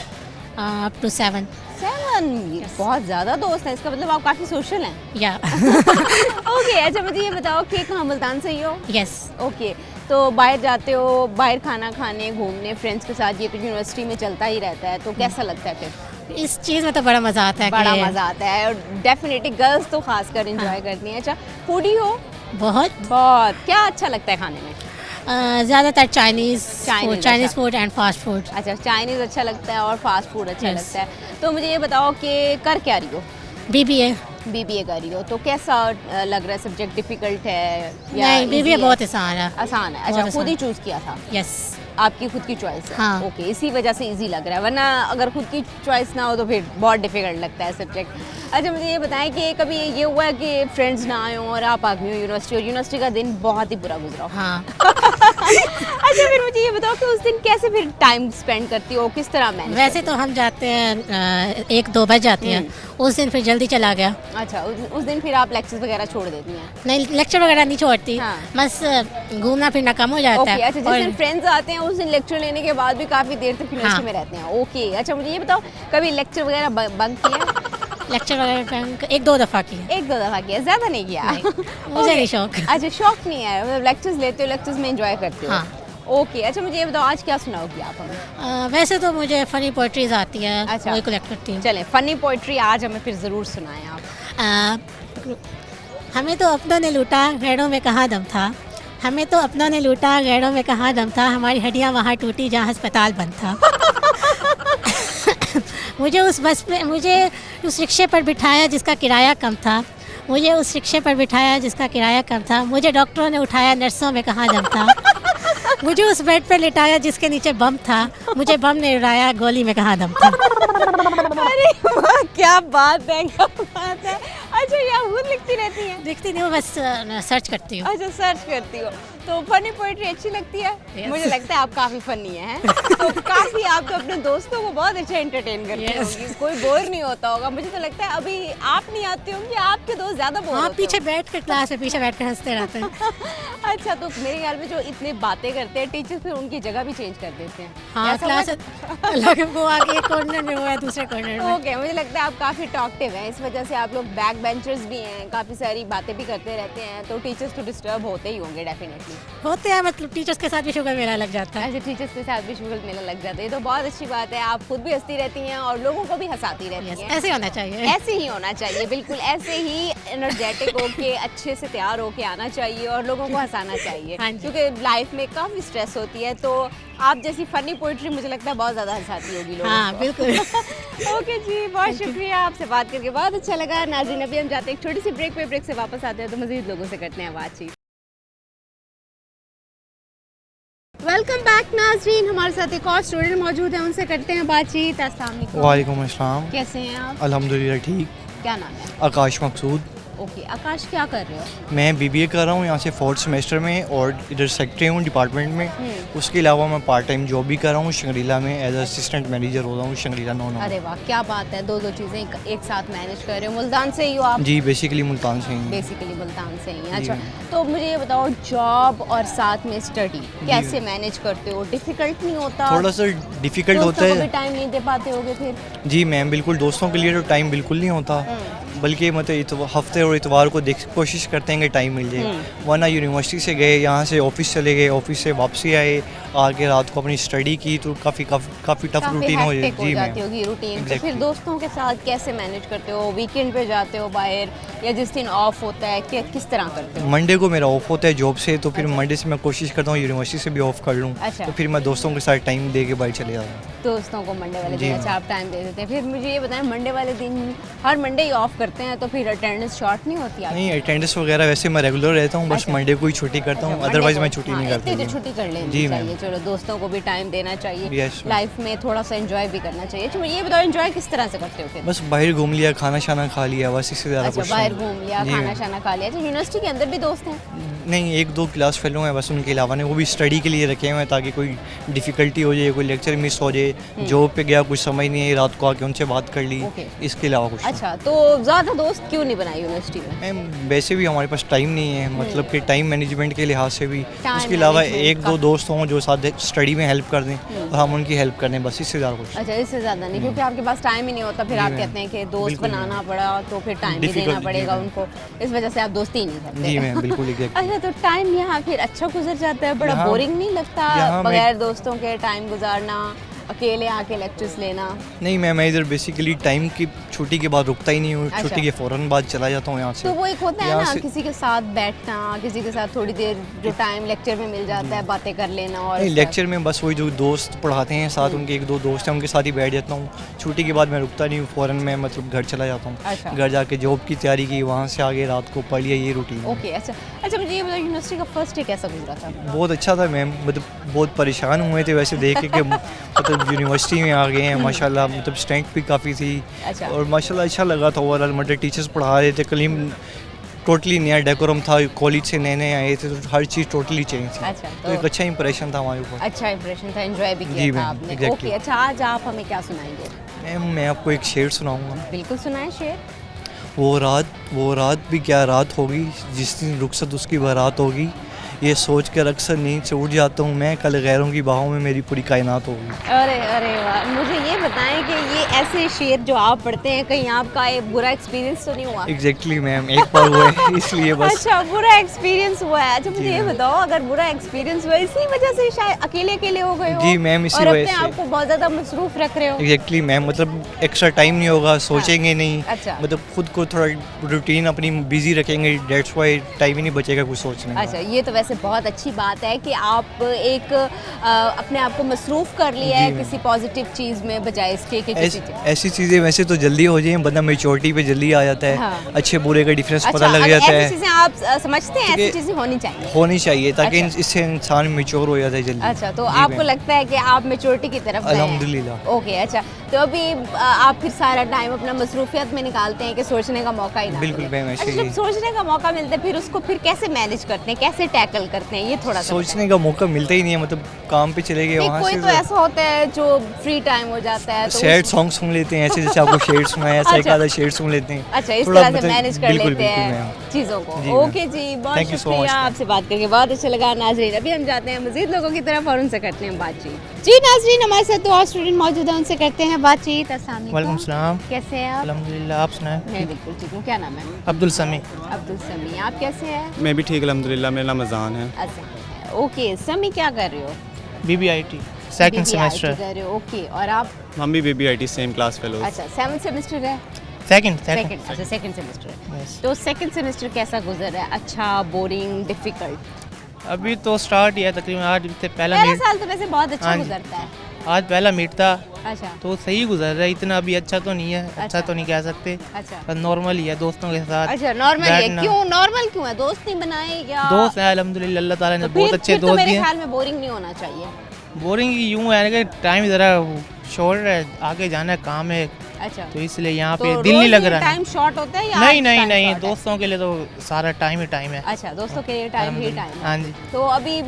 Up to 7। 7? ये बहुत ज़्यादा दोस्त हैं, इसका मतलब आप काफ़ी सोशल हैं। या ओके, अच्छा मुझे ये बताओ कि कहाँ मुल्तान से ही हो? यस। ओके, तो बाहर जाते हो, बाहर खाना खाने, घूमने फ्रेंड्स के साथ, ये तो यूनिवर्सिटी में चलता ही रहता है, तो कैसा लगता है फिर? इस चीज़ में तो बड़ा मज़ा आता है। बड़ा कि मज़ा आता है, और डेफिनेटली गर्ल्स तो खासकर एंजॉय करती हैं। अच्छा, फूडी हो? बहुत बहुत। क्या अच्छा लगता है खाने में? ज़्यादातर चाइनीज़ अच्छा। Food and fast food. अच्छा, चाइनीज़ अच्छा लगता है और फास्ट फूड अच्छा Yes. लगता है। तो मुझे ये बताओ कि कर क्या रही हो? BBA। बीबीए कर रही हो, तो कैसा लग रहा है? सब्जेक्ट डिफिकल्ट है या नहीं, easy BBA है? बहुत आसान है। आसान है। बहुत अच्छा, खुद ही आसान। चूज़ किया था? यस। आपकी खुद की चॉइस है? हाँ। ओके, इसी वजह से इजी लग रहा है, वरना अगर खुद की चॉइस ना हो तो फिर बहुत डिफिकल्ट लगता है सब्जेक्ट। अच्छा, मुझे ये बताएं कि कभी ये हुआ है कि फ्रेंड्स ना आए हों और आप आ गई हो यूनिवर्सिटी और यूनिवर्सिटी का दिन बहुत ही बुरा गुजरा हो? हाँ। अच्छा, फिर मुझे ये बताओ कि उस दिन कैसे फिर टाइम स्पेंड करती हो, किस तरह मैनेज? वैसे तो हम जाते हैं 1-2 बज जाती हैं, उस दिन फिर जल्दी चला गया। अच्छा, उस दिन फिर आप लेक्चर्स वगैरह छोड़ देती हैं? नहीं, लेक्चर वगैरह नहीं छोड़ती, हाँ। बस घूमना फिरना कम हो जाता ओके, है। अच्छा, जिस दिन फ्रेंड्स आते हैं उस दिन लेक्चर लेने के बाद भी काफ़ी देर तक यूनिवर्सिटी हाँ। में रहते हैं। ओके, अच्छा मुझे ये बताओ, कभी लेक्चर वगैरह बंक किया? लेक्चर वगैरह 1-2 दफ़ा किया। 1-2 दफ़ा किया, ज़्यादा नहीं किया? मुझे नहीं शौक। अच्छा, शौक नहीं है, मतलब लेक्चर्स लेते हो, लेक्चर्स में एंजॉय करते हो? हाँ। ओके, अच्छा मुझे ये बताओ, आज क्या सुनाओगी आप हमें? वैसे तो मुझे फ़नी पोइट्रीज आती है, अच्छा। वही कलेक्ट करती हूँ। चलें, फ़नी पोइट्री आज हमें फिर ज़रूर सुनाएं आप। हमें तो अपनों ने लूटा, गैरों में कहाँ दम था। हमें तो अपनों ने लूटा, गैरों में कहाँ दम था। हमारी हड्डियाँ वहाँ टूटी जहाँ अस्पताल बंद था। मुझे उस रिक्शे पर बिठाया जिसका किराया कम था। मुझे उस रिक्शे पर बिठाया जिसका किराया कम था। मुझे डॉक्टरों ने उठाया, नर्सों में कहाँ दम था। मुझे उस बेड पर लिटाया जिसके नीचे बम था। मुझे बम ने उड़ाया, गोली में कहाँ दम था। अरे वाह, क्या बात है, क्या बात है। अच्छा, ये आप खुद लिखती रहती हैं? देखती नहीं हूँ, बस सर्च करती हूँ। अच्छा, सर्च करती हो, तो फनी पोइट्री अच्छी लगती है? Yes. मुझे लगता है आप काफ़ी फनी हैं। तो काफ़ी आप तो अपने दोस्तों को बहुत अच्छा एंटरटेन करती Yes. होंगी, कोई बोर नहीं होता होगा। मुझे तो लगता है अभी आप नहीं आती होंगी, आपके दोस्त ज़्यादा बोर आप होते पीछे बैठ कर क्लास में पीछे बैठ कर हंसते रहते हैं। अच्छा, तो मेरे ख्याल में जो इतने बातें करते हैं टीचर्स, फिर उनकी जगह भी चेंज कर देते हैं। हाँ, ऐसा क्लास हुआ? लगे वो आगे एक कॉर्नर में, वो है दूसरे कॉर्नर में। ओके, मुझे लगता है आप काफ़ी टॉकटिव हैं, इस वजह से आप लोग बैक बेंचर्स भी हैं, काफ़ी सारी बातें भी करते रहते हैं, तो टीचर्स तो डिस्टर्ब होते ही होंगे डेफिनेटली। होते हैं, मतलब टीचर्स के साथ भी शुगर मेला लग जाता है। ऐसे टीचर्स के साथ भी शुगर मेला लग जाता है, ये तो बहुत अच्छी बात है। आप खुद भी हंसती रहती हैं और लोगों को भी हंसाती रहती Yes, हैं। ऐसे होना चाहिए। ऐसे ही होना चाहिए, बिल्कुल ऐसे ही एनर्जेटिक होके अच्छे से तैयार होके आना चाहिए और लोगों को हंसाना चाहिए। हाँ जी। क्योंकि लाइफ में काफ़ी स्ट्रेस होती है, तो आप जैसी फनी पोइट्री मुझे लगता है बहुत ज़्यादा हंसाती होगी लोगों हाँ, को। बिल्कुल। ओके जी, बहुत शुक्रिया, आपसे बात करके बहुत अच्छा लगा। नाज़रीन, अभी हम जाते हैं एक छोटी सी ब्रेक पे, ब्रेक से वापस आते हैं तो मज़ीद लोगों से करते हैं बातचीत। वेलकम बैक नाज़रीन, हमारे साथ एक और स्टूडेंट मौजूद है, उनसे करते हैं बातचीत। अस्सलाम वालेकुम। वालेकुम अस्सलाम। कैसे हैं आप? अल्हम्दुलिल्लाह ठीक। क्या नाम है? आकाश मकसूद। ओके, आकाश क्या कर रहे हो? मैं बीबीए कर रहा हूँ यहाँ से 4th सेमेस्टर में और इधर सेक्रेटरी हूँ डिपार्टमेंट में। उसके अलावा मैं पार्ट टाइम जॉब भी कर रहा हूँ शंग्रीला में, एज असिस्टेंट मैनेजर हो रहा हूँ शंग्रीला 9 नंबर। अरे वाह, क्या बात है, दो चीज़ें एक साथ मैनेज कर रहे हो। मुल्तान से ही हो आप? जी, बेसिकली मुल्तान से ही। बेसिकली मुल्तान से ही। जी अच्छा, मैम। तो मुझे ये बताओ, जॉब और साथ में स्टडी कैसे मैनेज करते हो? डिफिकल्ट नहीं होता? थोड़ा सा डिफ़िकल्ट होता दोस्तों को भी है। टाइम नहीं दे पाते होगे फिर? जी मैम, बिल्कुल दोस्तों के लिए तो टाइम बिल्कुल नहीं होता, बल्कि मतलब हफ्ते और इतवार को कोशिश करते हैं कि टाइम मिल जाए, वरना यूनिवर्सिटी से गए, यहाँ से ऑफिस चले गए, ऑफिस से वापसी आए, आके रात को अपनी स्टडी की, तो काफ़ी टफ रूटीन हो hectic हो जी जाती मैम। होगी रूटीन। तो Exactly. फिर दोस्तों के साथ कैसे मैनेज करते हो? वीकेंड पे जाते हो बाहर, या जिस दिन ऑफ होता है किस तरह करते हो? मंडे को मेरा ऑफ होता है जॉब से, तो फिर मंडे से मैं कोशिश करता हूँ यूनिवर्सिटी से भी ऑफ कर लूँ, अच्छा। तो फिर मैं दोस्तों के साथ टाइम दे के बाहर चले जाता हूँ। दोस्तों को मंडे वाले जी दिन मैम। अच्छा आप टाइम दे देते हैं। फिर मुझे ये बताएं, मंडे वाले दिन हर मंडे ही ऑफ करते हैं, तो फिर अटेंडेंस शॉर्ट नहीं होती आपकी? नहीं, अटेंडेंस वगैरह वैसे मैं रेगुलर रहता हूँ, बस अच्छा। मंडे को ही छुट्टी करता हूँ, अच्छा, अदरवाइज Monday मैं को- छुट्टी हाँ, नहीं इतनी करता। तो छुट्टी कर लेनी जी चाहिए। मैम। चलो, दोस्तों को भी टाइम देना चाहिए, Yes, मैम। लाइफ में थोड़ा सा एंजॉय भी करना चाहिए। चलो, ये बताओ, एंजॉय किस तरह से करते हो फिर? बस बाहर घूम लिया, खाना शाना खा लिया, बस इससे ज़्यादा अच्छा, कुछ बाहर नहीं। घूम लिया, जी खाना मैम। शाना खा लिया। अच्छा, यूनिवर्सिटी के अंदर भी दोस्त हैं? नहीं, 1-2 क्लास फेलो हैं बस, उनके अलावा नहीं, वो भी स्टडी के लिए रखे हुए हैं ताकि कोई डिफ़िकल्टी हो जाए, कोई लेक्चर मिस हो जाए, जॉब पे गया कुछ समझ नहीं आई, रात को आके उनसे बात कर ली, ओके। इसके अलावा कुछ नहीं। अच्छा, तो ज़्यादा दोस्त क्यों नहीं बनाए यूनिवर्सिटी में? मैम, वैसे भी हमारे पास टाइम नहीं है, मतलब कि टाइम मैनेजमेंट के लिहाज से भी। Time उसके अलावा management 1-2 का। दोस्त हों जो साथ स्टडी में हेल्प कर दें और हम उनकी हेल्प कर दें, बस इससे ज़्यादा कुछ। अच्छा, इससे ज़्यादा नहीं, क्योंकि आपके पास टाइम ही नहीं होता, फिर जी आप मैम। कहते हैं कि दोस्त बिल्कुल बनाना पड़ा, तो फिर टाइम भी देना Difficult, जी पड़ेगा मैम। उनको, इस वजह से आप दोस्ती ही नहीं करते। जी मैम, बिल्कुल एग्जैक्ट। अच्छा, तो टाइम यहाँ फिर अच्छा गुजर जाता है, बड़ा यहाँ- बोरिंग नहीं लगता यहाँ मैं- बगैर दोस्तों के टाइम गुजारना, अकेले आके लेक्चर्स लेना? नहीं मैम, मैं इधर बेसिकली टाइम की छुट्टी के बाद रुकता ही नहीं हूँ, अच्छा। छुट्टी के फ़ौरन बाद चला जाता हूँ यहाँ से। तो वो एक होता है यहाँ ना, से- किसी के साथ बैठना, किसी के साथ थोड़ी देर जो टाइम लेक्चर में मिल जाता है, बातें कर लेना। और नहीं, इस लेक्चर में बस वही जो दोस्त पढ़ाते हैं साथ, उनके 1-2 दोस्त हैं, उनके साथ ही बैठ जाता हूँ। छुट्टी के बाद मैं रुकता नहीं हूँ, फ़ौरन मैं मतलब घर चला जाता अच्छा। हूँ, घर जाके जॉब की तैयारी की, वहाँ से आगे रात को पढ़ लिया, ये रूटीन है। ओके, अच्छा अच्छा, मुझे ये बताओ, यूनिवर्सिटी का फर्स्ट डे कैसा गुजरा था? बहुत अच्छा था मैम, मतलब बहुत परेशान हुए थे वैसे देख के कि मतलब यूनिवर्सिटी में आ गए हैं, माशाल्लाह, मतलब स्ट्रेंथ भी काफ़ी थी अच्छा। और माशाल्लाह अच्छा लगा था ओवरऑल। मतलब टीचर्स पढ़ा रहे थे, कलीम टोटली नया डेकोरम था, कॉलेज से नए आए थे, तो हर चीज़ टोटली चेंज थी। अच्छा, तो एक अच्छा इंप्रेशन था हमारे ऊपर। अच्छा इंप्रेशन था, एंजॉय भी जी किया था मैम, आपने। exactly। ओके, अच्छा, आज आप हमें क्या सुनाएंगे? मैम, मैं आपको एक शेर सुनाऊंगा। बिल्कुल सुनाएं शेर। वो रात भी क्या रात होगी, जिस दिन रुखसत उसकी बारात होगी, ये सोच कर अक्सर नींद से उठ जाता हूँ मैं, कल गैरों की बाहों में मेरी पूरी कायनात होगी। अरे अरे वाह, मुझे ये बताएं कि ये ऐसे शेर जो आप पढ़ते हैं, कहीं आपका एक बुरा एक्सपीरियंस तो नहीं हुआ? एग्जैक्टली मैम, एक बार हुआ है इसलिए बस। अच्छा, बुरा एक्सपीरियंस हुआ है। अच्छा, मुझे जी ये मैम। बताओ, अगर बुरा एक्सपीरियंस हुआ इसी वजह से शायद अकेले हो गए हो? जी मैम, इसी और वजह अपने से। आप को बहुत ज़्यादा मसरूफ रख रहे हो? एग्जैक्टली मैम, मतलब एक्स्ट्रा टाइम नहीं होगा, सोचेंगे नहीं, अच्छा। मतलब खुद को थोड़ा रूटीन अपनी बिजी रखेंगे, डेट्स वाई टाइम ही नहीं बचेगा कुछ सोचने का। अच्छा, ये तो वैसे बहुत अच्छी बात है कि आप एक अपने आप को मसरूफ़ कर लिया है जी मैम। किसी पॉजिटिव चीज़ में, बजाय इसके कि किसी चीज़। ऐसी चीज़ें वैसे तो जल्दी हो जाए, बंदा मेच्योरिटी पे जल्दी आ जाता है, हाँ। अच्छे बुरे का डिफरेंस अच्छा, पता लग अगर जाता ऐसी है, चीज़ें आप समझते हैं, ऐसी क्योंकि- चीज़ें होनी चाहिए? होनी चाहिए ताकि अच्छा। इससे इंसान मेच्योर हो जाता है जल्दी। अच्छा, तो जी आपको मैम। लगता है कि आप मेच्योरिटी की तरफ गए हैं? अल्हम्दुलिल्लाह। ओके, अच्छा, तो अभी आप फिर सारा टाइम अपना मसरूफियत में निकालते हैं कि सोचने का मौका ही ना बिल्कुल मिले। मैम, ऐसे अच्छा, ही जब सोचने का मौका मिलता है, फिर उसको फिर कैसे मैनेज करते हैं, कैसे टैकल स्ट्रगल करते हैं, ये थोड़ा सा सोचने का मौका मिलता ही नहीं है, मतलब काम पे चले गए बताएं। वहाँ कोई से तो ऐसा होता है जो फ्री टाइम हो जाता है तो शेड सॉन्ग सुन लेते हैं, ऐसे जैसे आपको शेड सुनाया ऐसा एक अच्छा। आधा शेड सुन लेते हैं। अच्छा, इस थोड़ा तरह से मतलब मैनेज कर बिल्कुल, लेते बिल्कुल, हैं मैम। चीज़ों को। जी, ओके जी, बहुत Thank you so शुक्रिया, much, आपसे बात करके बहुत अच्छा लगा नाजरीन। अभी हम जाते हैं मजीद लोगों की तरफ और उनसे करते हैं बातचीत। जी नाजरीन, हमारे साथ तो और स्टूडेंट मौजूद हैं, उनसे करते हैं बातचीत। अस्सलाम वालेकुम वालेकुम, सलाम, कैसे हैं आप? अल्हम्दुलिल्लाह, आप सुनाएं? मैं बिल्कुल ठीक हूँ। क्या नाम है? अब्दुल समी। अब्दुल समी, आप कैसे हैं? मैं भी ठीक अल्हम्दुलिल्लाह, मेरा नाम अजान है। अच्छा, ओके। समी क्या कर रहे हो? BBIT second BBIT semester. कर रहे हो, ओके। और आप? हम भी BBIT सेम क्लास फेलोज। अच्छा, 7th सेमेस्टर है? सेकंड सेकंड, अच्छा सेकंड सेमेस्टर। Yes. तो सेकंड सेमेस्टर कैसा गुजर रहा है? अच्छा, बोरिंग, डिफिकल्ट? अभी तो स्टार्ट ही है तकरीबन, आज से पहला पहला मीट। साल तो वैसे बहुत अच्छा हाँ जी। गुजरता है। आज पहला मीट था अच्छा तो सही गुजर रहा है, इतना अभी अच्छा तो नहीं है, अच्छा तो नहीं कह सकते, अच्छा पर नॉर्मल ही है दोस्तों के साथ। अच्छा, नॉर्मल है। बैठना। क्यों नॉर्मल क्यों है? दोस्त नहीं बनाए क्या? दोस्त हैं अल्हम्दुलिल्लाह, अल्लाह ताला ने तो बहुत फिर अच्छे तो दोस्त मेरे दिए। ख्याल में बोरिंग नहीं होना चाहिए। बोरिंग यूँ है कि टाइम ज़रा शॉर्ट है, आगे जाना है, काम है, अच्छा तो इसलिए यहाँ तो पे दिल नहीं लग रहा है। टाइम शॉर्ट होता है या नहीं आज नहीं time नहीं, short है? दोस्तों के लिए तो सारा टाइम ही टाइम है। अच्छा, दोस्तों के लिए टाइम ही टाइम है। हाँ जी तो अभी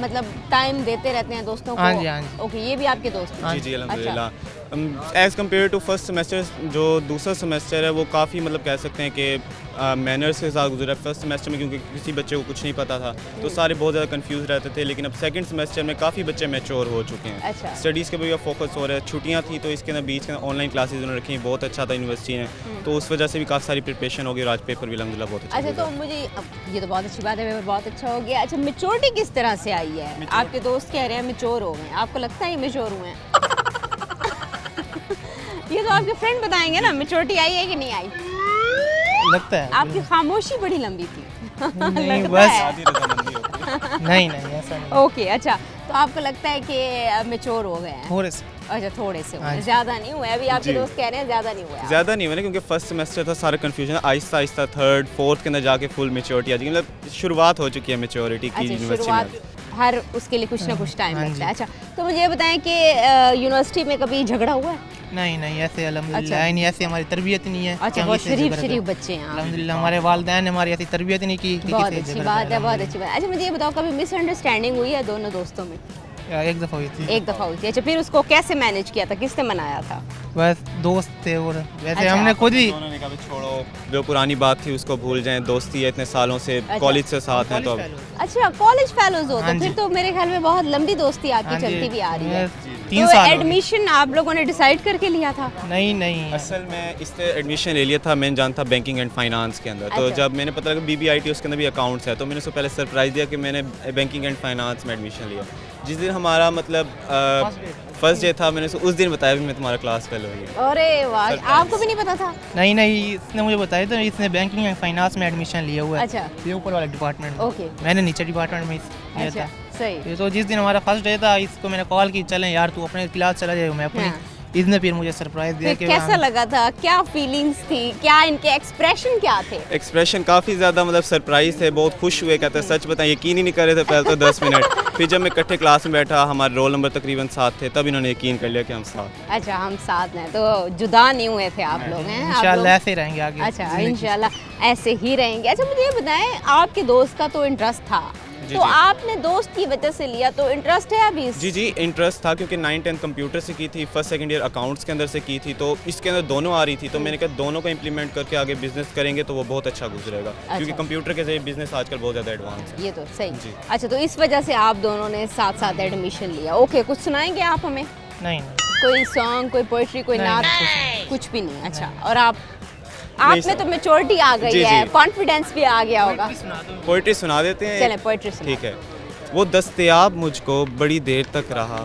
मतलब टाइम देते रहते हैं दोस्तों को? हाँ जी, हाँ जी। ओके, ये भी आपके दोस्त हैं? जी जी अच्छा। अल्हम्दुलिल्लाह। As compare to first semester, जो दूसरा सेमेस्टर है वो काफ़ी मतलब कह सकते हैं कि मैनर्स के साथ गुजरा। फर्स्ट सेमेस्टर में क्योंकि किसी बच्चे को कुछ नहीं पता था तो सारे बहुत ज़्यादा कंफ्यूज रहते थे, लेकिन अब सेकंड सेमेस्टर में काफ़ी बच्चे मैच्योर हो चुके हैं। अच्छा। स्टडीज़ के भी फोकस हो रहा है। छुट्टियाँ थी तो इसके अंदर बीच के ऑनलाइन क्लासेज उन्होंने रखी, बहुत अच्छा था यूनिवर्सिटी ने, तो उस वजह से भी काफ़ी सारी प्रिपरेशन हो गई और आज पेपर भी अल्हम्दुलिल्लाह बहुत अच्छा अच्छा, तो गुजरा। मुझे अब ये तो बहुत अच्छी बात है, पेपर बहुत अच्छा हो गया। अच्छा, मेच्योरिटी किस तरह से आई है? आपके दोस्त कह रहे हैं मेच्योर हो गए, आपको लगता है ये मेच्योर हुए हैं? ये तो आपके फ्रेंड बताएंगे ना, मेच्योरिटी आई है कि नहीं आई? लगता है आपकी खामोशी बड़ी लंबी थी। नहीं, लगता बस है। नहीं नहीं ऐसा नहीं, ओके, अच्छा, तो आपको लगता है कि मेच्योर हो गए हैं? थोड़े से। अच्छा, थोड़े से हुए हाँ हैं, जी। ज़्यादा नहीं हुए। अभी आपके जी। दोस्त कह रहे हैं ज़्यादा नहीं हुए आप। ज़्यादा नहीं हुआ ना, क्योंकि फर्स्ट सेमेस्टर था, सारा confusion Aahista Aahista third fourth के अंदर जाके फुल मेच्योरिटी आ जाएगी, मतलब शुरुआत हो चुकी है मेच्योरिटी की अच्छा, यूनिवर्सिटी शुरुआत में। हर उसके लिए कुछ ना कुछ टाइम हाँ लगता है। जी। अच्छा, तो मुझे ये बताएं कि यूनिवर्सिटी में कभी झगड़ा हुआ है? नहीं नहीं, ऐसे अल्हम्दुलिल्लाह अच्छा। नहीं, ऐसे हमारी तरबियत नहीं है। अच्छा, हम बहुत इसे शरीफ ज़बरदस्त- शरीफ बच्चे हैं आप। अल्हम्दुलिल्लाह हमारे वालिदैन ने हमारी ऐसी तरबियत नहीं की कि बहुत किसी से अच्छी झगड़ा बात करें, है, बहुत अच्छी बात है। अच्छा, मुझे ये बताओ, कभी मिसअंडरस्टैंडिंग हुई है दोनों दोस्तों में? एक दफ़ा हुई थी। एक दफ़ा हुई थी। अच्छा, फिर उसको कैसे मैनेज किया था, किसने मनाया था? बस दोस्त थे और वैसे अच्छा। हमने खुद ही उन्होंने कहा भी छोड़ो, जो पुरानी बात थी उसको भूल जाएं, दोस्ती है इतने सालों से, अच्छा। कॉलेज से साथ हैं तो अब अच्छा, कॉलेज फेलोज हो, हाँ तो फिर जी। तो मेरे ख्याल में बहुत लंबी दोस्ती आपकी हाँ जी, चलती भी आ रही है। 3 तो साल हो गए। एडमिशन आप लोगों ने डिसाइड करके लिया था? नहीं नहीं, असल में इससे एडमिशन ले लिया था, मैंने जाना था बैंकिंग एंड फाइनेंस के अंदर, तो अच्छा। जब मैंने पता लगा BBIT उसके अंदर भी अकाउंट्स है, तो मैंने उसको पहले सरप्राइज़ दिया कि मैंने बैंकिंग एंड फाइनेंस में एडमिशन लिया। जिस दिन हमारा मतलब फर्स्ट डे था, मैंने उसको उस दिन बताया भी मैं तुम्हारा क्लास फेलो हुई है। अरे वाह, आपको भी नहीं पता था? नहीं नहीं, इसने मुझे बताया था, इसने बैंकिंग एंड फाइनेंस में एडमिशन लिया हुआ है। अच्छा। ये ऊपर वाले डिपार्टमेंट में, ओके, मैंने नीचे डिपार्टमेंट में लिया अच्छा, था। सही। ये तो जिस दिन हमारा फर्स्ट डे था, इसको मैंने कॉल की, चलें यार तू अपने क्लास चला जाए, मैं अपनी। हाँ। इसने फिर मुझे सरप्राइज दिया फिर कि कैसा लगा था? क्या फीलिंग्स थी? क्या इनके एक्सप्रेशन क्या थे? एक्सप्रेशन काफ़ी ज़्यादा मतलब सरप्राइज थे, बहुत खुश हुए, कहते हैं सच बताएं यकीन ही नहीं कर रहे थे पहले तो 10 मिनट, फिर जब मैं इकट्ठे क्लास में बैठा, हमारे रोल नंबर तकरीबन 7 थे, तब इन्होंने यकीन कर लिया कि हम साथ। अच्छा, हम साथ हैं, तो जुदा नहीं हुए थे आप लोग हैं? आप लोग- इंशाल्लाह ऐसे ही रहेंगे आगे। अच्छा, जिंदगी। इंशाल्लाह ऐसे ही रहेंगे। अच्छा, मुझे ये बताएं, आपके दोस्त का तो इंटरेस्ट था, जी, तो जी। आपने दोस्त की वजह से लिया, तो इंटरेस्ट है अभी? जी जी, इंटरेस्ट था क्योंकि 9-10 कंप्यूटर से की थी, फर्स्ट सेकंड ईयर अकाउंट्स के अंदर से की थी, तो इसके अंदर दोनों आ रही थी, तो मैंने कहा दोनों को इंप्लीमेंट करके आगे बिजनेस करेंगे तो वो बहुत अच्छा गुजरेगा, क्योंकि कंप्यूटर के जरिए बिजनेस आजकल बहुत ज़्यादा एडवांस है। ये तो सही। जी। अच्छा, तो इस वजह से आप दोनों ने साथ साथ एडमिशन लिया। ओके, कुछ सुनाएंगे आप हमें? नहीं कोई सॉन्ग, कोई पोइट्री, कोई नहीं, नात? नहीं, कुछ भी नहीं। अच्छा, और आप में तो मेच्योरिटी आ गई जी, है, जी। कॉन्फिडेंस भी आ गया होगा। पोइट्री सुना देते हैं। चलें, पोइट्री सुना। ठीक है। वो दस्तयाब मुझको बड़ी देर तक रहा,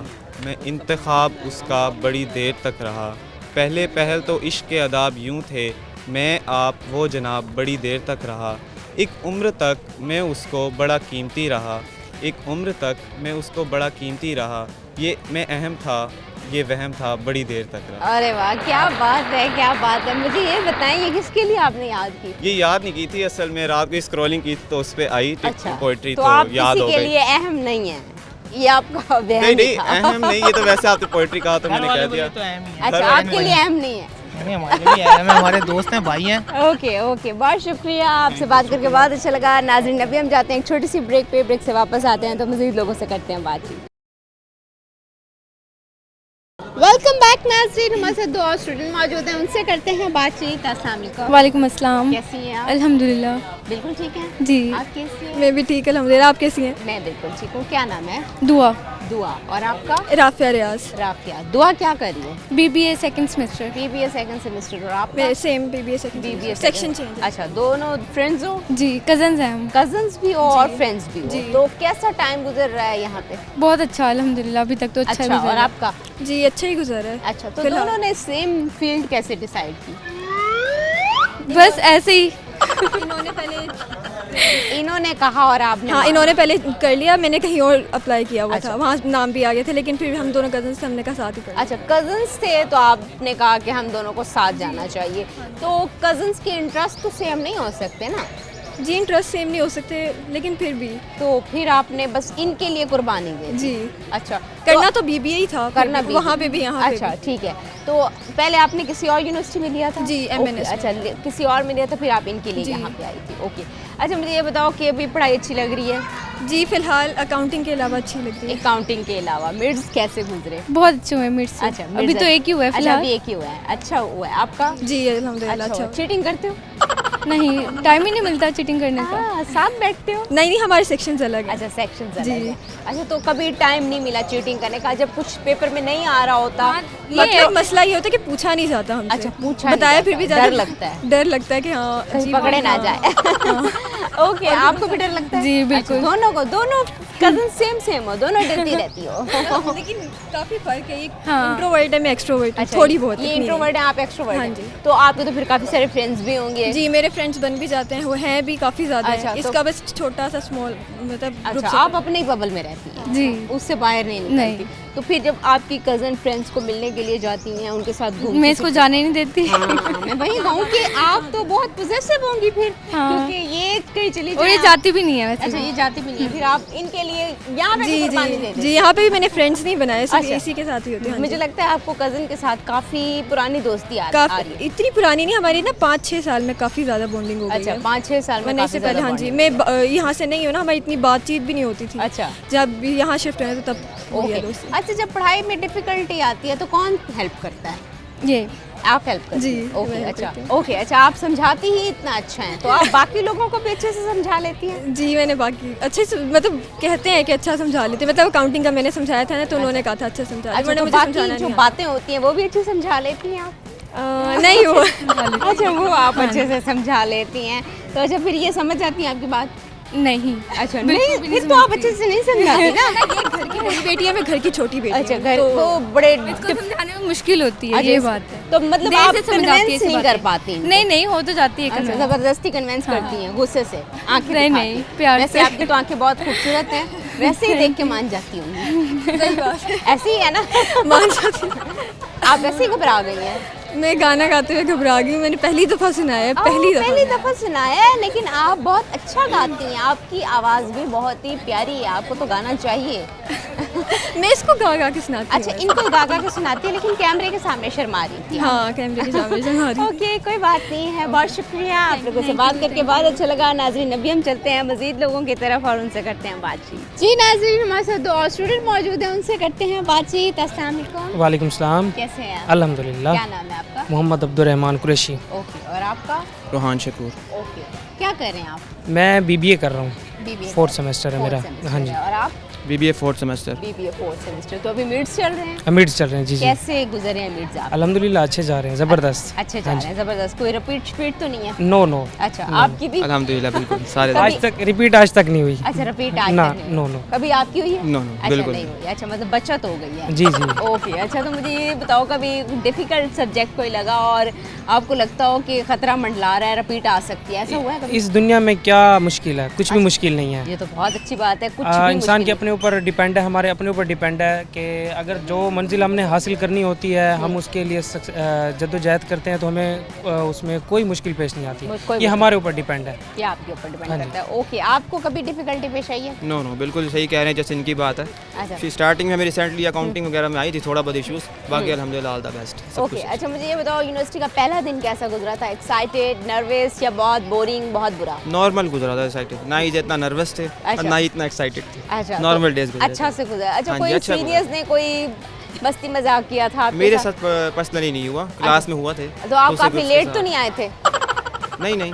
मैं इंतखाब उसका बड़ी देर तक रहा, पहले पहल तो इश्क के अदाब यूं थे, मैं आप वो जनाब बड़ी देर तक रहा, एक उम्र तक मैं उसको बड़ा कीमती रहा, एक उम्र तक मैं उसको बड़ा कीमती रहा, ये मैं अहम था, ये वहम था, बड़ी देर तक रहा। अरे वाह, क्या बात है, क्या बात है। मुझे ये बताएं, ये किसके लिए आपने याद की? ये याद नहीं की थी, असल में रात को स्क्रॉलिंग की तो उस पर आई अच्छा, पोइट्री, तो तो आप याद हो किसी के गई। लिए अहम नहीं है, ये आपका वहम नहीं नहीं, ही था। अहम नहीं, ये तो वैसे आपने पोइट्री कहा तो मैंने कह दिया। अच्छा, आपके लिए अहम नहीं है। नहीं हमारे भी है, मैं हमारे दोस्त हैं, भाई हैं। ओके ओके, बहुत शुक्रिया, आपसे बात करके बहुत अच्छा लगा। नाज़रीन, अभी हम जाते हैं एक छोटी सी ब्रेक पे, ब्रेक से वापस आते हैं तो मज़ीद लोगों से करते हैं बातचीत। वेलकम बैक नाज़रीन, हमारे साथ 2 और स्टूडेंट मौजूद हैं, उनसे करते हैं बातचीत। अस्सलाम वालेकुम। वालेकुम अस्सलाम। कैसी हैं आप? अल्हम्दुलिल्लाह। बिल्कुल ठीक हैं जी। आप कैसी हैं? मैं भी ठीक अल्हम्दुलिल्लाह। आप कैसी हैं? मैं बिल्कुल ठीक हूँ। क्या नाम है? दुआ। दुआ। और आपका? राफिया रियाज। राफिया। दुआ क्या कर रही है? BBA second semester. BBA second semester. और आप? मैं same BBA second BBA section change. अच्छा, दोनों फ्रेंड्स हो? जी, कजन्स हैं हम। कजन्स भी हो और फ्रेंड्स भी हो। जी। तो कैसा टाइम गुजर रहा है यहाँ पे? बहुत अच्छा अल्हम्दुलिल्लाह, अभी तक तो अच्छा अच्छा, गुजर और रहा है। आपका? जी, अच्छा ही गुजर है। अच्छा, तो दोनों ने सेम फील्ड कैसे डिसाइड की? बस ऐसे ही। इन्होंने कहा और आपने? हाँ, इन्होंने पहले कर लिया, मैंने कहीं और अप्लाई किया हुआ अच्छा। था, वहाँ नाम भी आ गए थे, लेकिन फिर हम दोनों कजन्स थे, हमने कहा साथ ही कर लिया। अच्छा, कजन्स थे तो आपने कहा कि हम दोनों को साथ जाना चाहिए। तो कजन्स के इंटरेस्ट तो सेम नहीं हो सकते ना? जी, इंटरेस्ट सेम नहीं हो सकते, लेकिन फिर भी। तो फिर आपने बस इनके लिए कुर्बानी दी? जी। अच्छा, करना तो बीबीए ही था, करना भी वहाँ पे भी, यहाँ पे अच्छा भी। ठीक है। तो पहले आपने किसी और यूनिवर्सिटी में लिया था? जी, MNS में। अच्छा, किसी और में लिया था, फिर आप इनके लिए जी। यहाँ पे आई थी। ओके, अच्छा मुझे ये बताओ कि अभी पढ़ाई अच्छी लग रही है? जी, फिलहाल अकाउंटिंग के अलावा अच्छी लगती है। अकाउंटिंग के अलावा मिड्स कैसे गुजरे? बहुत अच्छे हुए मिड से। अच्छा, अभी तो एक ही हुआ है अच्छा, फिलहाल। अभी एक ही हुआ है। अच्छा हुआ है आपका? जी, अल्हम्दुलिल्लाह अच्छा। चीटिंग करते हो? नहीं, टाइम ही नहीं मिलता चीटिंग करने का। साथ बैठते हो? नहीं, हमारे सेक्शंस अलग हैं। अच्छा, सेक्शंस अलग जी। है। अच्छा, तो कभी टाइम नहीं मिला चीटिंग करने का जब कुछ पेपर में नहीं आ रहा होता? मतलब मसला ये होता है कि पूछा नहीं जाता हमसे। अच्छा, पूछा नहीं बताया जाता, फिर भी डर लगता है। डर लगता है कि हाँ कहीं पकड़े ना जाए। ओके, आपको भी डर लगता है? जी, बिल्कुल। अच्छा, दोनों को, दोनों कजन सेम हो, दोनों डरती रहती हो? लेकिन काफी फर्क है, हाँ। इंट्रोवर्ट है, मैं एक्सट्रोवर्ट हूँ, अच्छा, थोड़ी बहुत। ये इंट्रोवर्ट है, आप एक्सट्रोवर्ट हाँ हैं। जी। तो आपके तो फिर काफी सारे फ्रेंड्स भी होंगे? जी, मेरे फ्रेंड्स बन भी जाते हैं, वो हैं भी काफी ज्यादा अच्छा, हैं। तो- इसका बस छोटा सा स्मॉल मतलब ग्रुप अच्छा, से- आप अपने ही बबल में रहती हैं? जी। उससे बाहर नहीं निकलती? तो फिर जब आपकी कजन फ्रेंड्स को मिलने के लिए जाती हैं, उनके साथ घूमती मैं इसको जाने नहीं देती। हाँ, मैं वही कहूँ कि आप तो बहुत पॉजेसिव होंगी फिर। हाँ। क्योंकि ये कहीं चली और ये जाए जाती भी नहीं है वैसे। अच्छा, ये जाती भी नहीं है, फिर आप इनके लिए यहाँ पे भी जी कुर्बानी दे जी देते जी, हैं? यहाँ पे भी मैंने फ्रेंड्स नहीं बनाए, सिर्फ अच्छा। इसी के साथ ही होते हैं। हाँ मुझे जी। लगता है आपको कजन के साथ काफी पुरानी दोस्ती आ रही काफी है। इतनी पुरानी नहीं, हमारी ना 5-6 साल में काफी ज्यादा बॉन्डिंग हो गई अच्छा, है। 5-6 साल में वरना काफी इससे पहले, ज़्यादा हाँ जी, bonding मैं यहाँ से नहीं हूँ ना, हमारी इतनी बातचीत भी नहीं होती थी। अच्छा। जब यहाँ शिफ्ट हुए तो तब हुई है ओके। दोस्ती। अच्छा, जब पढ़ाई में डिफिकल्टी आती है तो कौन हेल्प करता है? ये आप हेल्प करती जी, हैं? ओके, मैं help अच्छा करती हूँ। ओके, अच्छा, आप समझाती ही इतना अच्छा है तो आप बाकी लोगों को भी अच्छे से समझा लेती हैं? जी, मैंने बाकी अच्छे से मतलब कहते हैं कि अच्छा समझा लेते हैं। मतलब अकाउंटिंग का मैंने समझाया था ना, तो उन्होंने कहा था अच्छा समझा अच्छा, वरना तो मुझे बाकी समझाना जो नहीं बातें होती हैं वो भी अच्छे से समझा लेती हैं आप? नहीं वो अच्छा, वो आप अच्छे से समझा लेती हैं। तो अच्छा, फिर ये समझ आती है आपकी बात? नहीं। अच्छा, नहीं, फिर तो आप अच्छे से नहीं समझाती ना। ये घर की बड़ी बेटी है, मैं घर की छोटी बेटी अच्छा, हूँ, घर तो तो बड़े समझाने में मुश्किल होती है, अच्छा, ये बात है। तो मतलब देर आप से समझाती है कन्विंस ऐसी नहीं कर बातें। पाती इनको? नहीं नहीं, हो तो जाती है अच्छा, convince। जबरदस्ती कन्विंस हाँ। करती हैं गुस्से से, आंखें नहीं, दिखा नहीं, के। प्यार वैसे से। आपकी तो आंखें बहुत खूबसूरत हैं, वैसे ही देख के मान जाती होंगी। सही बात है। ऐसे ही है ना? मान जाती आप ऐसे ही घबरा गई हैं? मैं गाना गाते हुए घबरा गई हूँ, मैंने पहली दफ़ा सुनाया है, पहली दफ़ा सुनाया है, लेकिन आप बहुत अच्छा गाती हैं, आपकी आवाज़ भी बहुत ही प्यारी है, आपको तो गाना चाहिए। मैं इसको गा गा के सुनाती हूँ। अच्छा, इनको गा गा के सुनाती है, लेकिन कैमरे के सामने शर्मा रही थी। हाँ, कैमरे के सामने शर्मा रही। ओके, कोई बात नहीं है, बहुत शुक्रिया, आप लोगों से बात करके बहुत अच्छा लगा। नाज़रीन, अभी हम चलते हैं मज़ीद लोगों की तरफ और उनसे करते हैं बातचीत। जी नाज़रीन, हमारे साथ 2 और स्टूडेंट मौजूद हैं, उनसे करते हैं बातचीत। अस्सलाम वालेकुम। वालेकुम सलाम। कैसे हैं आप? अल्हम्दुलिल्लाह। क्या नाम है आपका? मोहम्मद अब्दुर्रहमान कुरैशी। ओके, और आपका? रोहान शकूर। ओके, क्या कर रहे हैं आप? मैं बीबीए कर रहा हूँ, BBA 4th सेमेस्टर है मेरा। हाँ जी। और आप? BBA 4th semester. BBA 4th semester. तो अभी मिड्स चल रहे हैं? मिड्स चल रहे हैं, जी जी। कैसे गुजरे हैं मिड्स आप? अल्हम्दुलिल्लाह अच्छे जा रहे हैं, ज़बरदस्त। अच्छे जा रहे हैं, ज़बरदस्त। कोई रिपीट तो नहीं है? No no. अच्छा, आपकी भी? अल्हम्दुलिल्लाह बिल्कुल सारे। आज तक रिपीट आज तक नहीं हुई। अच्छा, रिपीट आज ना, तक नहीं नो हुई। नो। कभी आपकी हुई है? नो नो, अच्छा, बिल्कुल नहीं हुई। अच्छा, मतलब बचत हो गई है। जी जी। ओके, अच्छा, तो मुझे ये बताओ, कभी डिफिकल्ट सब्जेक्ट कोई लगा और आपको लगता हो कि खतरा मंडला रहा है, रिपीट आ सकती है, ऐसा हुआ है कभी? इस दुनिया में क्या मुश्किल है? कुछ भी मुश्किल नहीं है। ये तो बहुत अच्छी बात है, कुछ भी इंसान के मुश्किल अपने ऊपर डिपेंड है, हमारे अपने ऊपर डिपेंड है कि अगर जो मंजिल हमने हासिल करनी होती है हम उसके लिए जद्दोजहद करते हैं तो हमें उसमें कोई मुश्किल पेश नहीं आती। ये हमारे ऊपर डिपेंड है, ये आपके ऊपर डिपेंड करता है। ओके, आपको कभी डिफिकल्टी पेश आई है? नो बिल्कुल सही कह रहे हैं, जैसे इनकी बात है। अच्छा, स्टार्टिंग में मेरी रिसेंटली अकाउंटिंग वगैरह में आई थी थोड़ा बहुत इश्यूज, बाकी अल्हम्दुलिल्लाह ऑल द बेस्ट। ओके, अच्छा मुझे ये बताओ यूनिवर्सिटी का पहला दिन कैसा गुजरा था? एक्साइटेड, नर्वस या बहुत बोरिंग, बहुत बुरा? नॉर्मल गुजरा था, एक्साइटेड ना ही इतना नर्वस थे और ना ही इतना एक्साइटेड थे। अच्छा, नॉर्मल डेज गुजरे। अच्छा से गुजरा। अच्छा, हाँ कोई जी, अच्छा सीनियर्स ने कोई मस्ती मजाक किया था आपके मेरे साथ? साथ पर्सनली नहीं हुआ, क्लास में हुआ थे। तो आप दूसरे काफी ग्रुप्स के लेट तो साथ। नहीं आए थे? नहीं,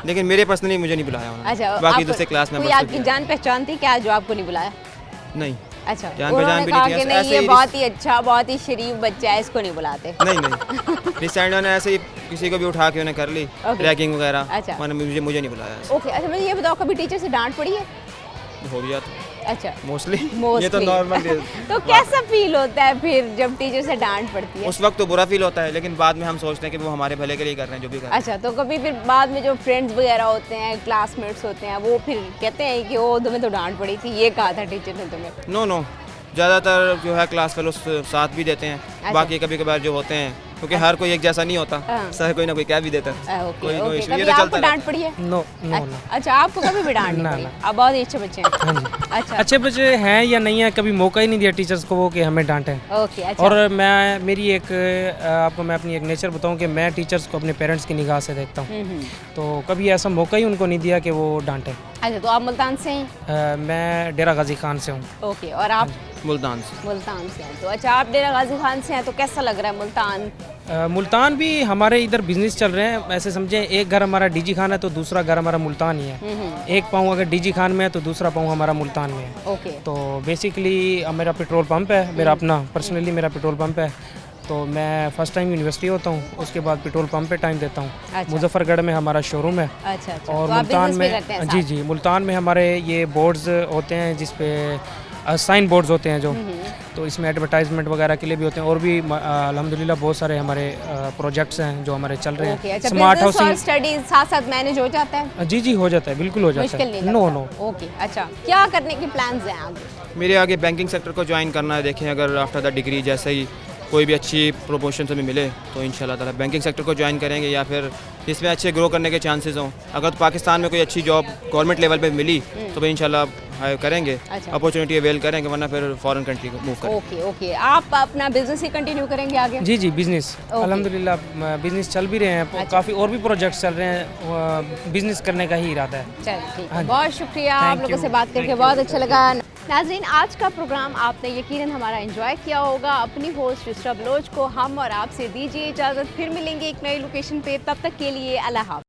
लेकिन मेरे पर्सनली मुझे नहीं बुलाया उन्होंने। अच्छा, बाकी आप- दूसरे क्लास कोई मेंबर्स आपकी जान पहचान थी क्या जो आपको नहीं बुलाया? नहीं। अच्छा, जान उन्होंने पहचान भी कहा नहीं कि थी, नहीं ऐसे ये ही बहुत ही अच्छा, बहुत ही शरीफ बच्चा है, इसको नहीं बुलाते। नहीं रिसेंट ने ऐसे ही किसी को भी उठा के उन्हें कर ली रैगिंग वगैरह। अच्छा। मुझे नहीं बुलाया। ओके, अच्छा मुझे ये बताओ कभी टीचर से डांट पड़ी है? हो गया था अच्छा, मोस्टली ये तो नॉर्मल तो कैसा फील होता है फिर जब टीचर से डांट पड़ती है? उस वक्त तो बुरा फील होता है, लेकिन बाद में हम सोचते हैं कि वो हमारे भले के लिए कर रहे हैं जो भी कर रहे हैं। अच्छा, तो कभी फिर बाद में जो फ्रेंड्स वगैरह होते हैं, क्लासमेट्स होते हैं, वो फिर कहते हैं कि वो तुम्हें तो डांट पड़ी थी, ये कहा था टीचर ने तुम्हें? नो ज़्यादातर जो है क्लास फेलो साथ भी देते हैं। अच्छा। बाकी कभी कभार जो होते हैं, क्योंकि हर कोई एक जैसा नहीं होता, हाँ। सर कोई ना कोई कह भी देता है। ओके, कोई issue, ये कभी तो आपको चलता डांट रहता पड़ी है? No no. अच्छा, आपको कभी भी डांट नहीं ना, पड़ी? ना। आप बहुत ही अच्छे बच्चे हैं। हाँ जी, अच्छा, अच्छे बच्चे हैं या नहीं है, कभी मौका ही नहीं दिया टीचर्स को वो कि हमें डांटें। ओके, अच्छा। और मेरी एक आपको मैं अपनी एक नेचर बताऊं कि मैं टीचर्स को अपने पेरेंट्स की निगाह से देखता हूं, तो कभी ऐसा मौका ही उनको नहीं दिया कि वो डांटें। अच्छा, तो आप मुल्तान से हैं? मैं डेरा गाजी खान से हूँ। ओके, और आप? मुल्तान से। मुल्तान से हैं। तो अच्छा, आप डेरा गाजी खान से हैं, तो कैसा लग रहा है मुल्तान? मुल्तान भी हमारे इधर बिजनेस चल रहे हैं, ऐसे समझे एक घर हमारा डीजी खान है तो दूसरा घर हमारा मुल्तान ही है। एक पाँव अगर डीजी खान में है तो दूसरा पाँव हमारा मुल्तान में है। ओके, तो बेसिकली मेरा पेट्रोल पंप है, मेरा अपना पर्सनली मेरा पेट्रोल पंप है। तो मैं फर्स्ट टाइम यूनिवर्सिटी होता हूँ, उसके बाद पेट्रोल पंप पे टाइम देता हूँ। अच्छा। मुजफ्फरगढ़ में हमारा शोरूम है। अच्छा, और तो आप मुल्तान business भी में करते हैं जी साथ? जी मुल्तान में हमारे ये बोर्ड्स होते हैं जिसपे साइन बोर्ड्स होते हैं जो, तो इसमें एडवर्टाइजमेंट वगैरह के लिए भी होते हैं, और भी अल्हम्दुलिल्लाह बहुत सारे हमारे प्रोजेक्ट्स हैं जो हमारे चल रहे ओके, हैं। अच्छा, स्मार्ट बिजनेस और हाउसिंग स्टडीज साथ साथ मैनेज हो जाता है? जी हो जाता है, बिल्कुल हो जाता मुश्किल नहीं है। लगता? नो ओके, अच्छा, क्या करने के प्लान्स हैं आगे? मेरे आगे बैंकिंग सेक्टर को ज्वाइन करना है। देखें, अगर आफ्टर द डिग्री जैसे ही कोई भी अच्छी प्रमोशन हमें मिले तो इंशाल्लाह ताला बैंकिंग सेक्टर को ज्वाइन करेंगे, या फिर इसमें अच्छे ग्रो करने के चांसेस हों। अगर तो पाकिस्तान में कोई अच्छी जॉब गवर्नमेंट लेवल पे मिली तो भाई इंशाल्लाह करेंगे, अच्छा। अपॉर्चुनिटी अवेल करेंगे, वरना फिर फॉरेन कंट्री को मूव करेंगे। ओके, ओके, आप अपना बिजनेस ही कंटिन्यू करेंगे आगे? जी बिजनेस अल्हम्दुलिल्लाह बिजनेस चल भी रहे हैं। अच्छा। काफ़ी और भी प्रोजेक्ट्स चल रहे हैं, बिजनेस करने का ही इरादा है। चलिए, ठीक हाँ है, जी। बहुत शुक्रिया, आप Thank लोगों you. से बात करके Thank बहुत you. अच्छा लगा। नाज़रीन, आज का प्रोग्राम आपने यकीनन हमारा एंजॉय किया होगा। अपनी होस्ट युसरा बलोच को हम और आपसे दीजिए इजाज़त, फिर मिलेंगे एक नई लोकेशन पे, तब तक के लिए अल्लाह हाफ़िज़।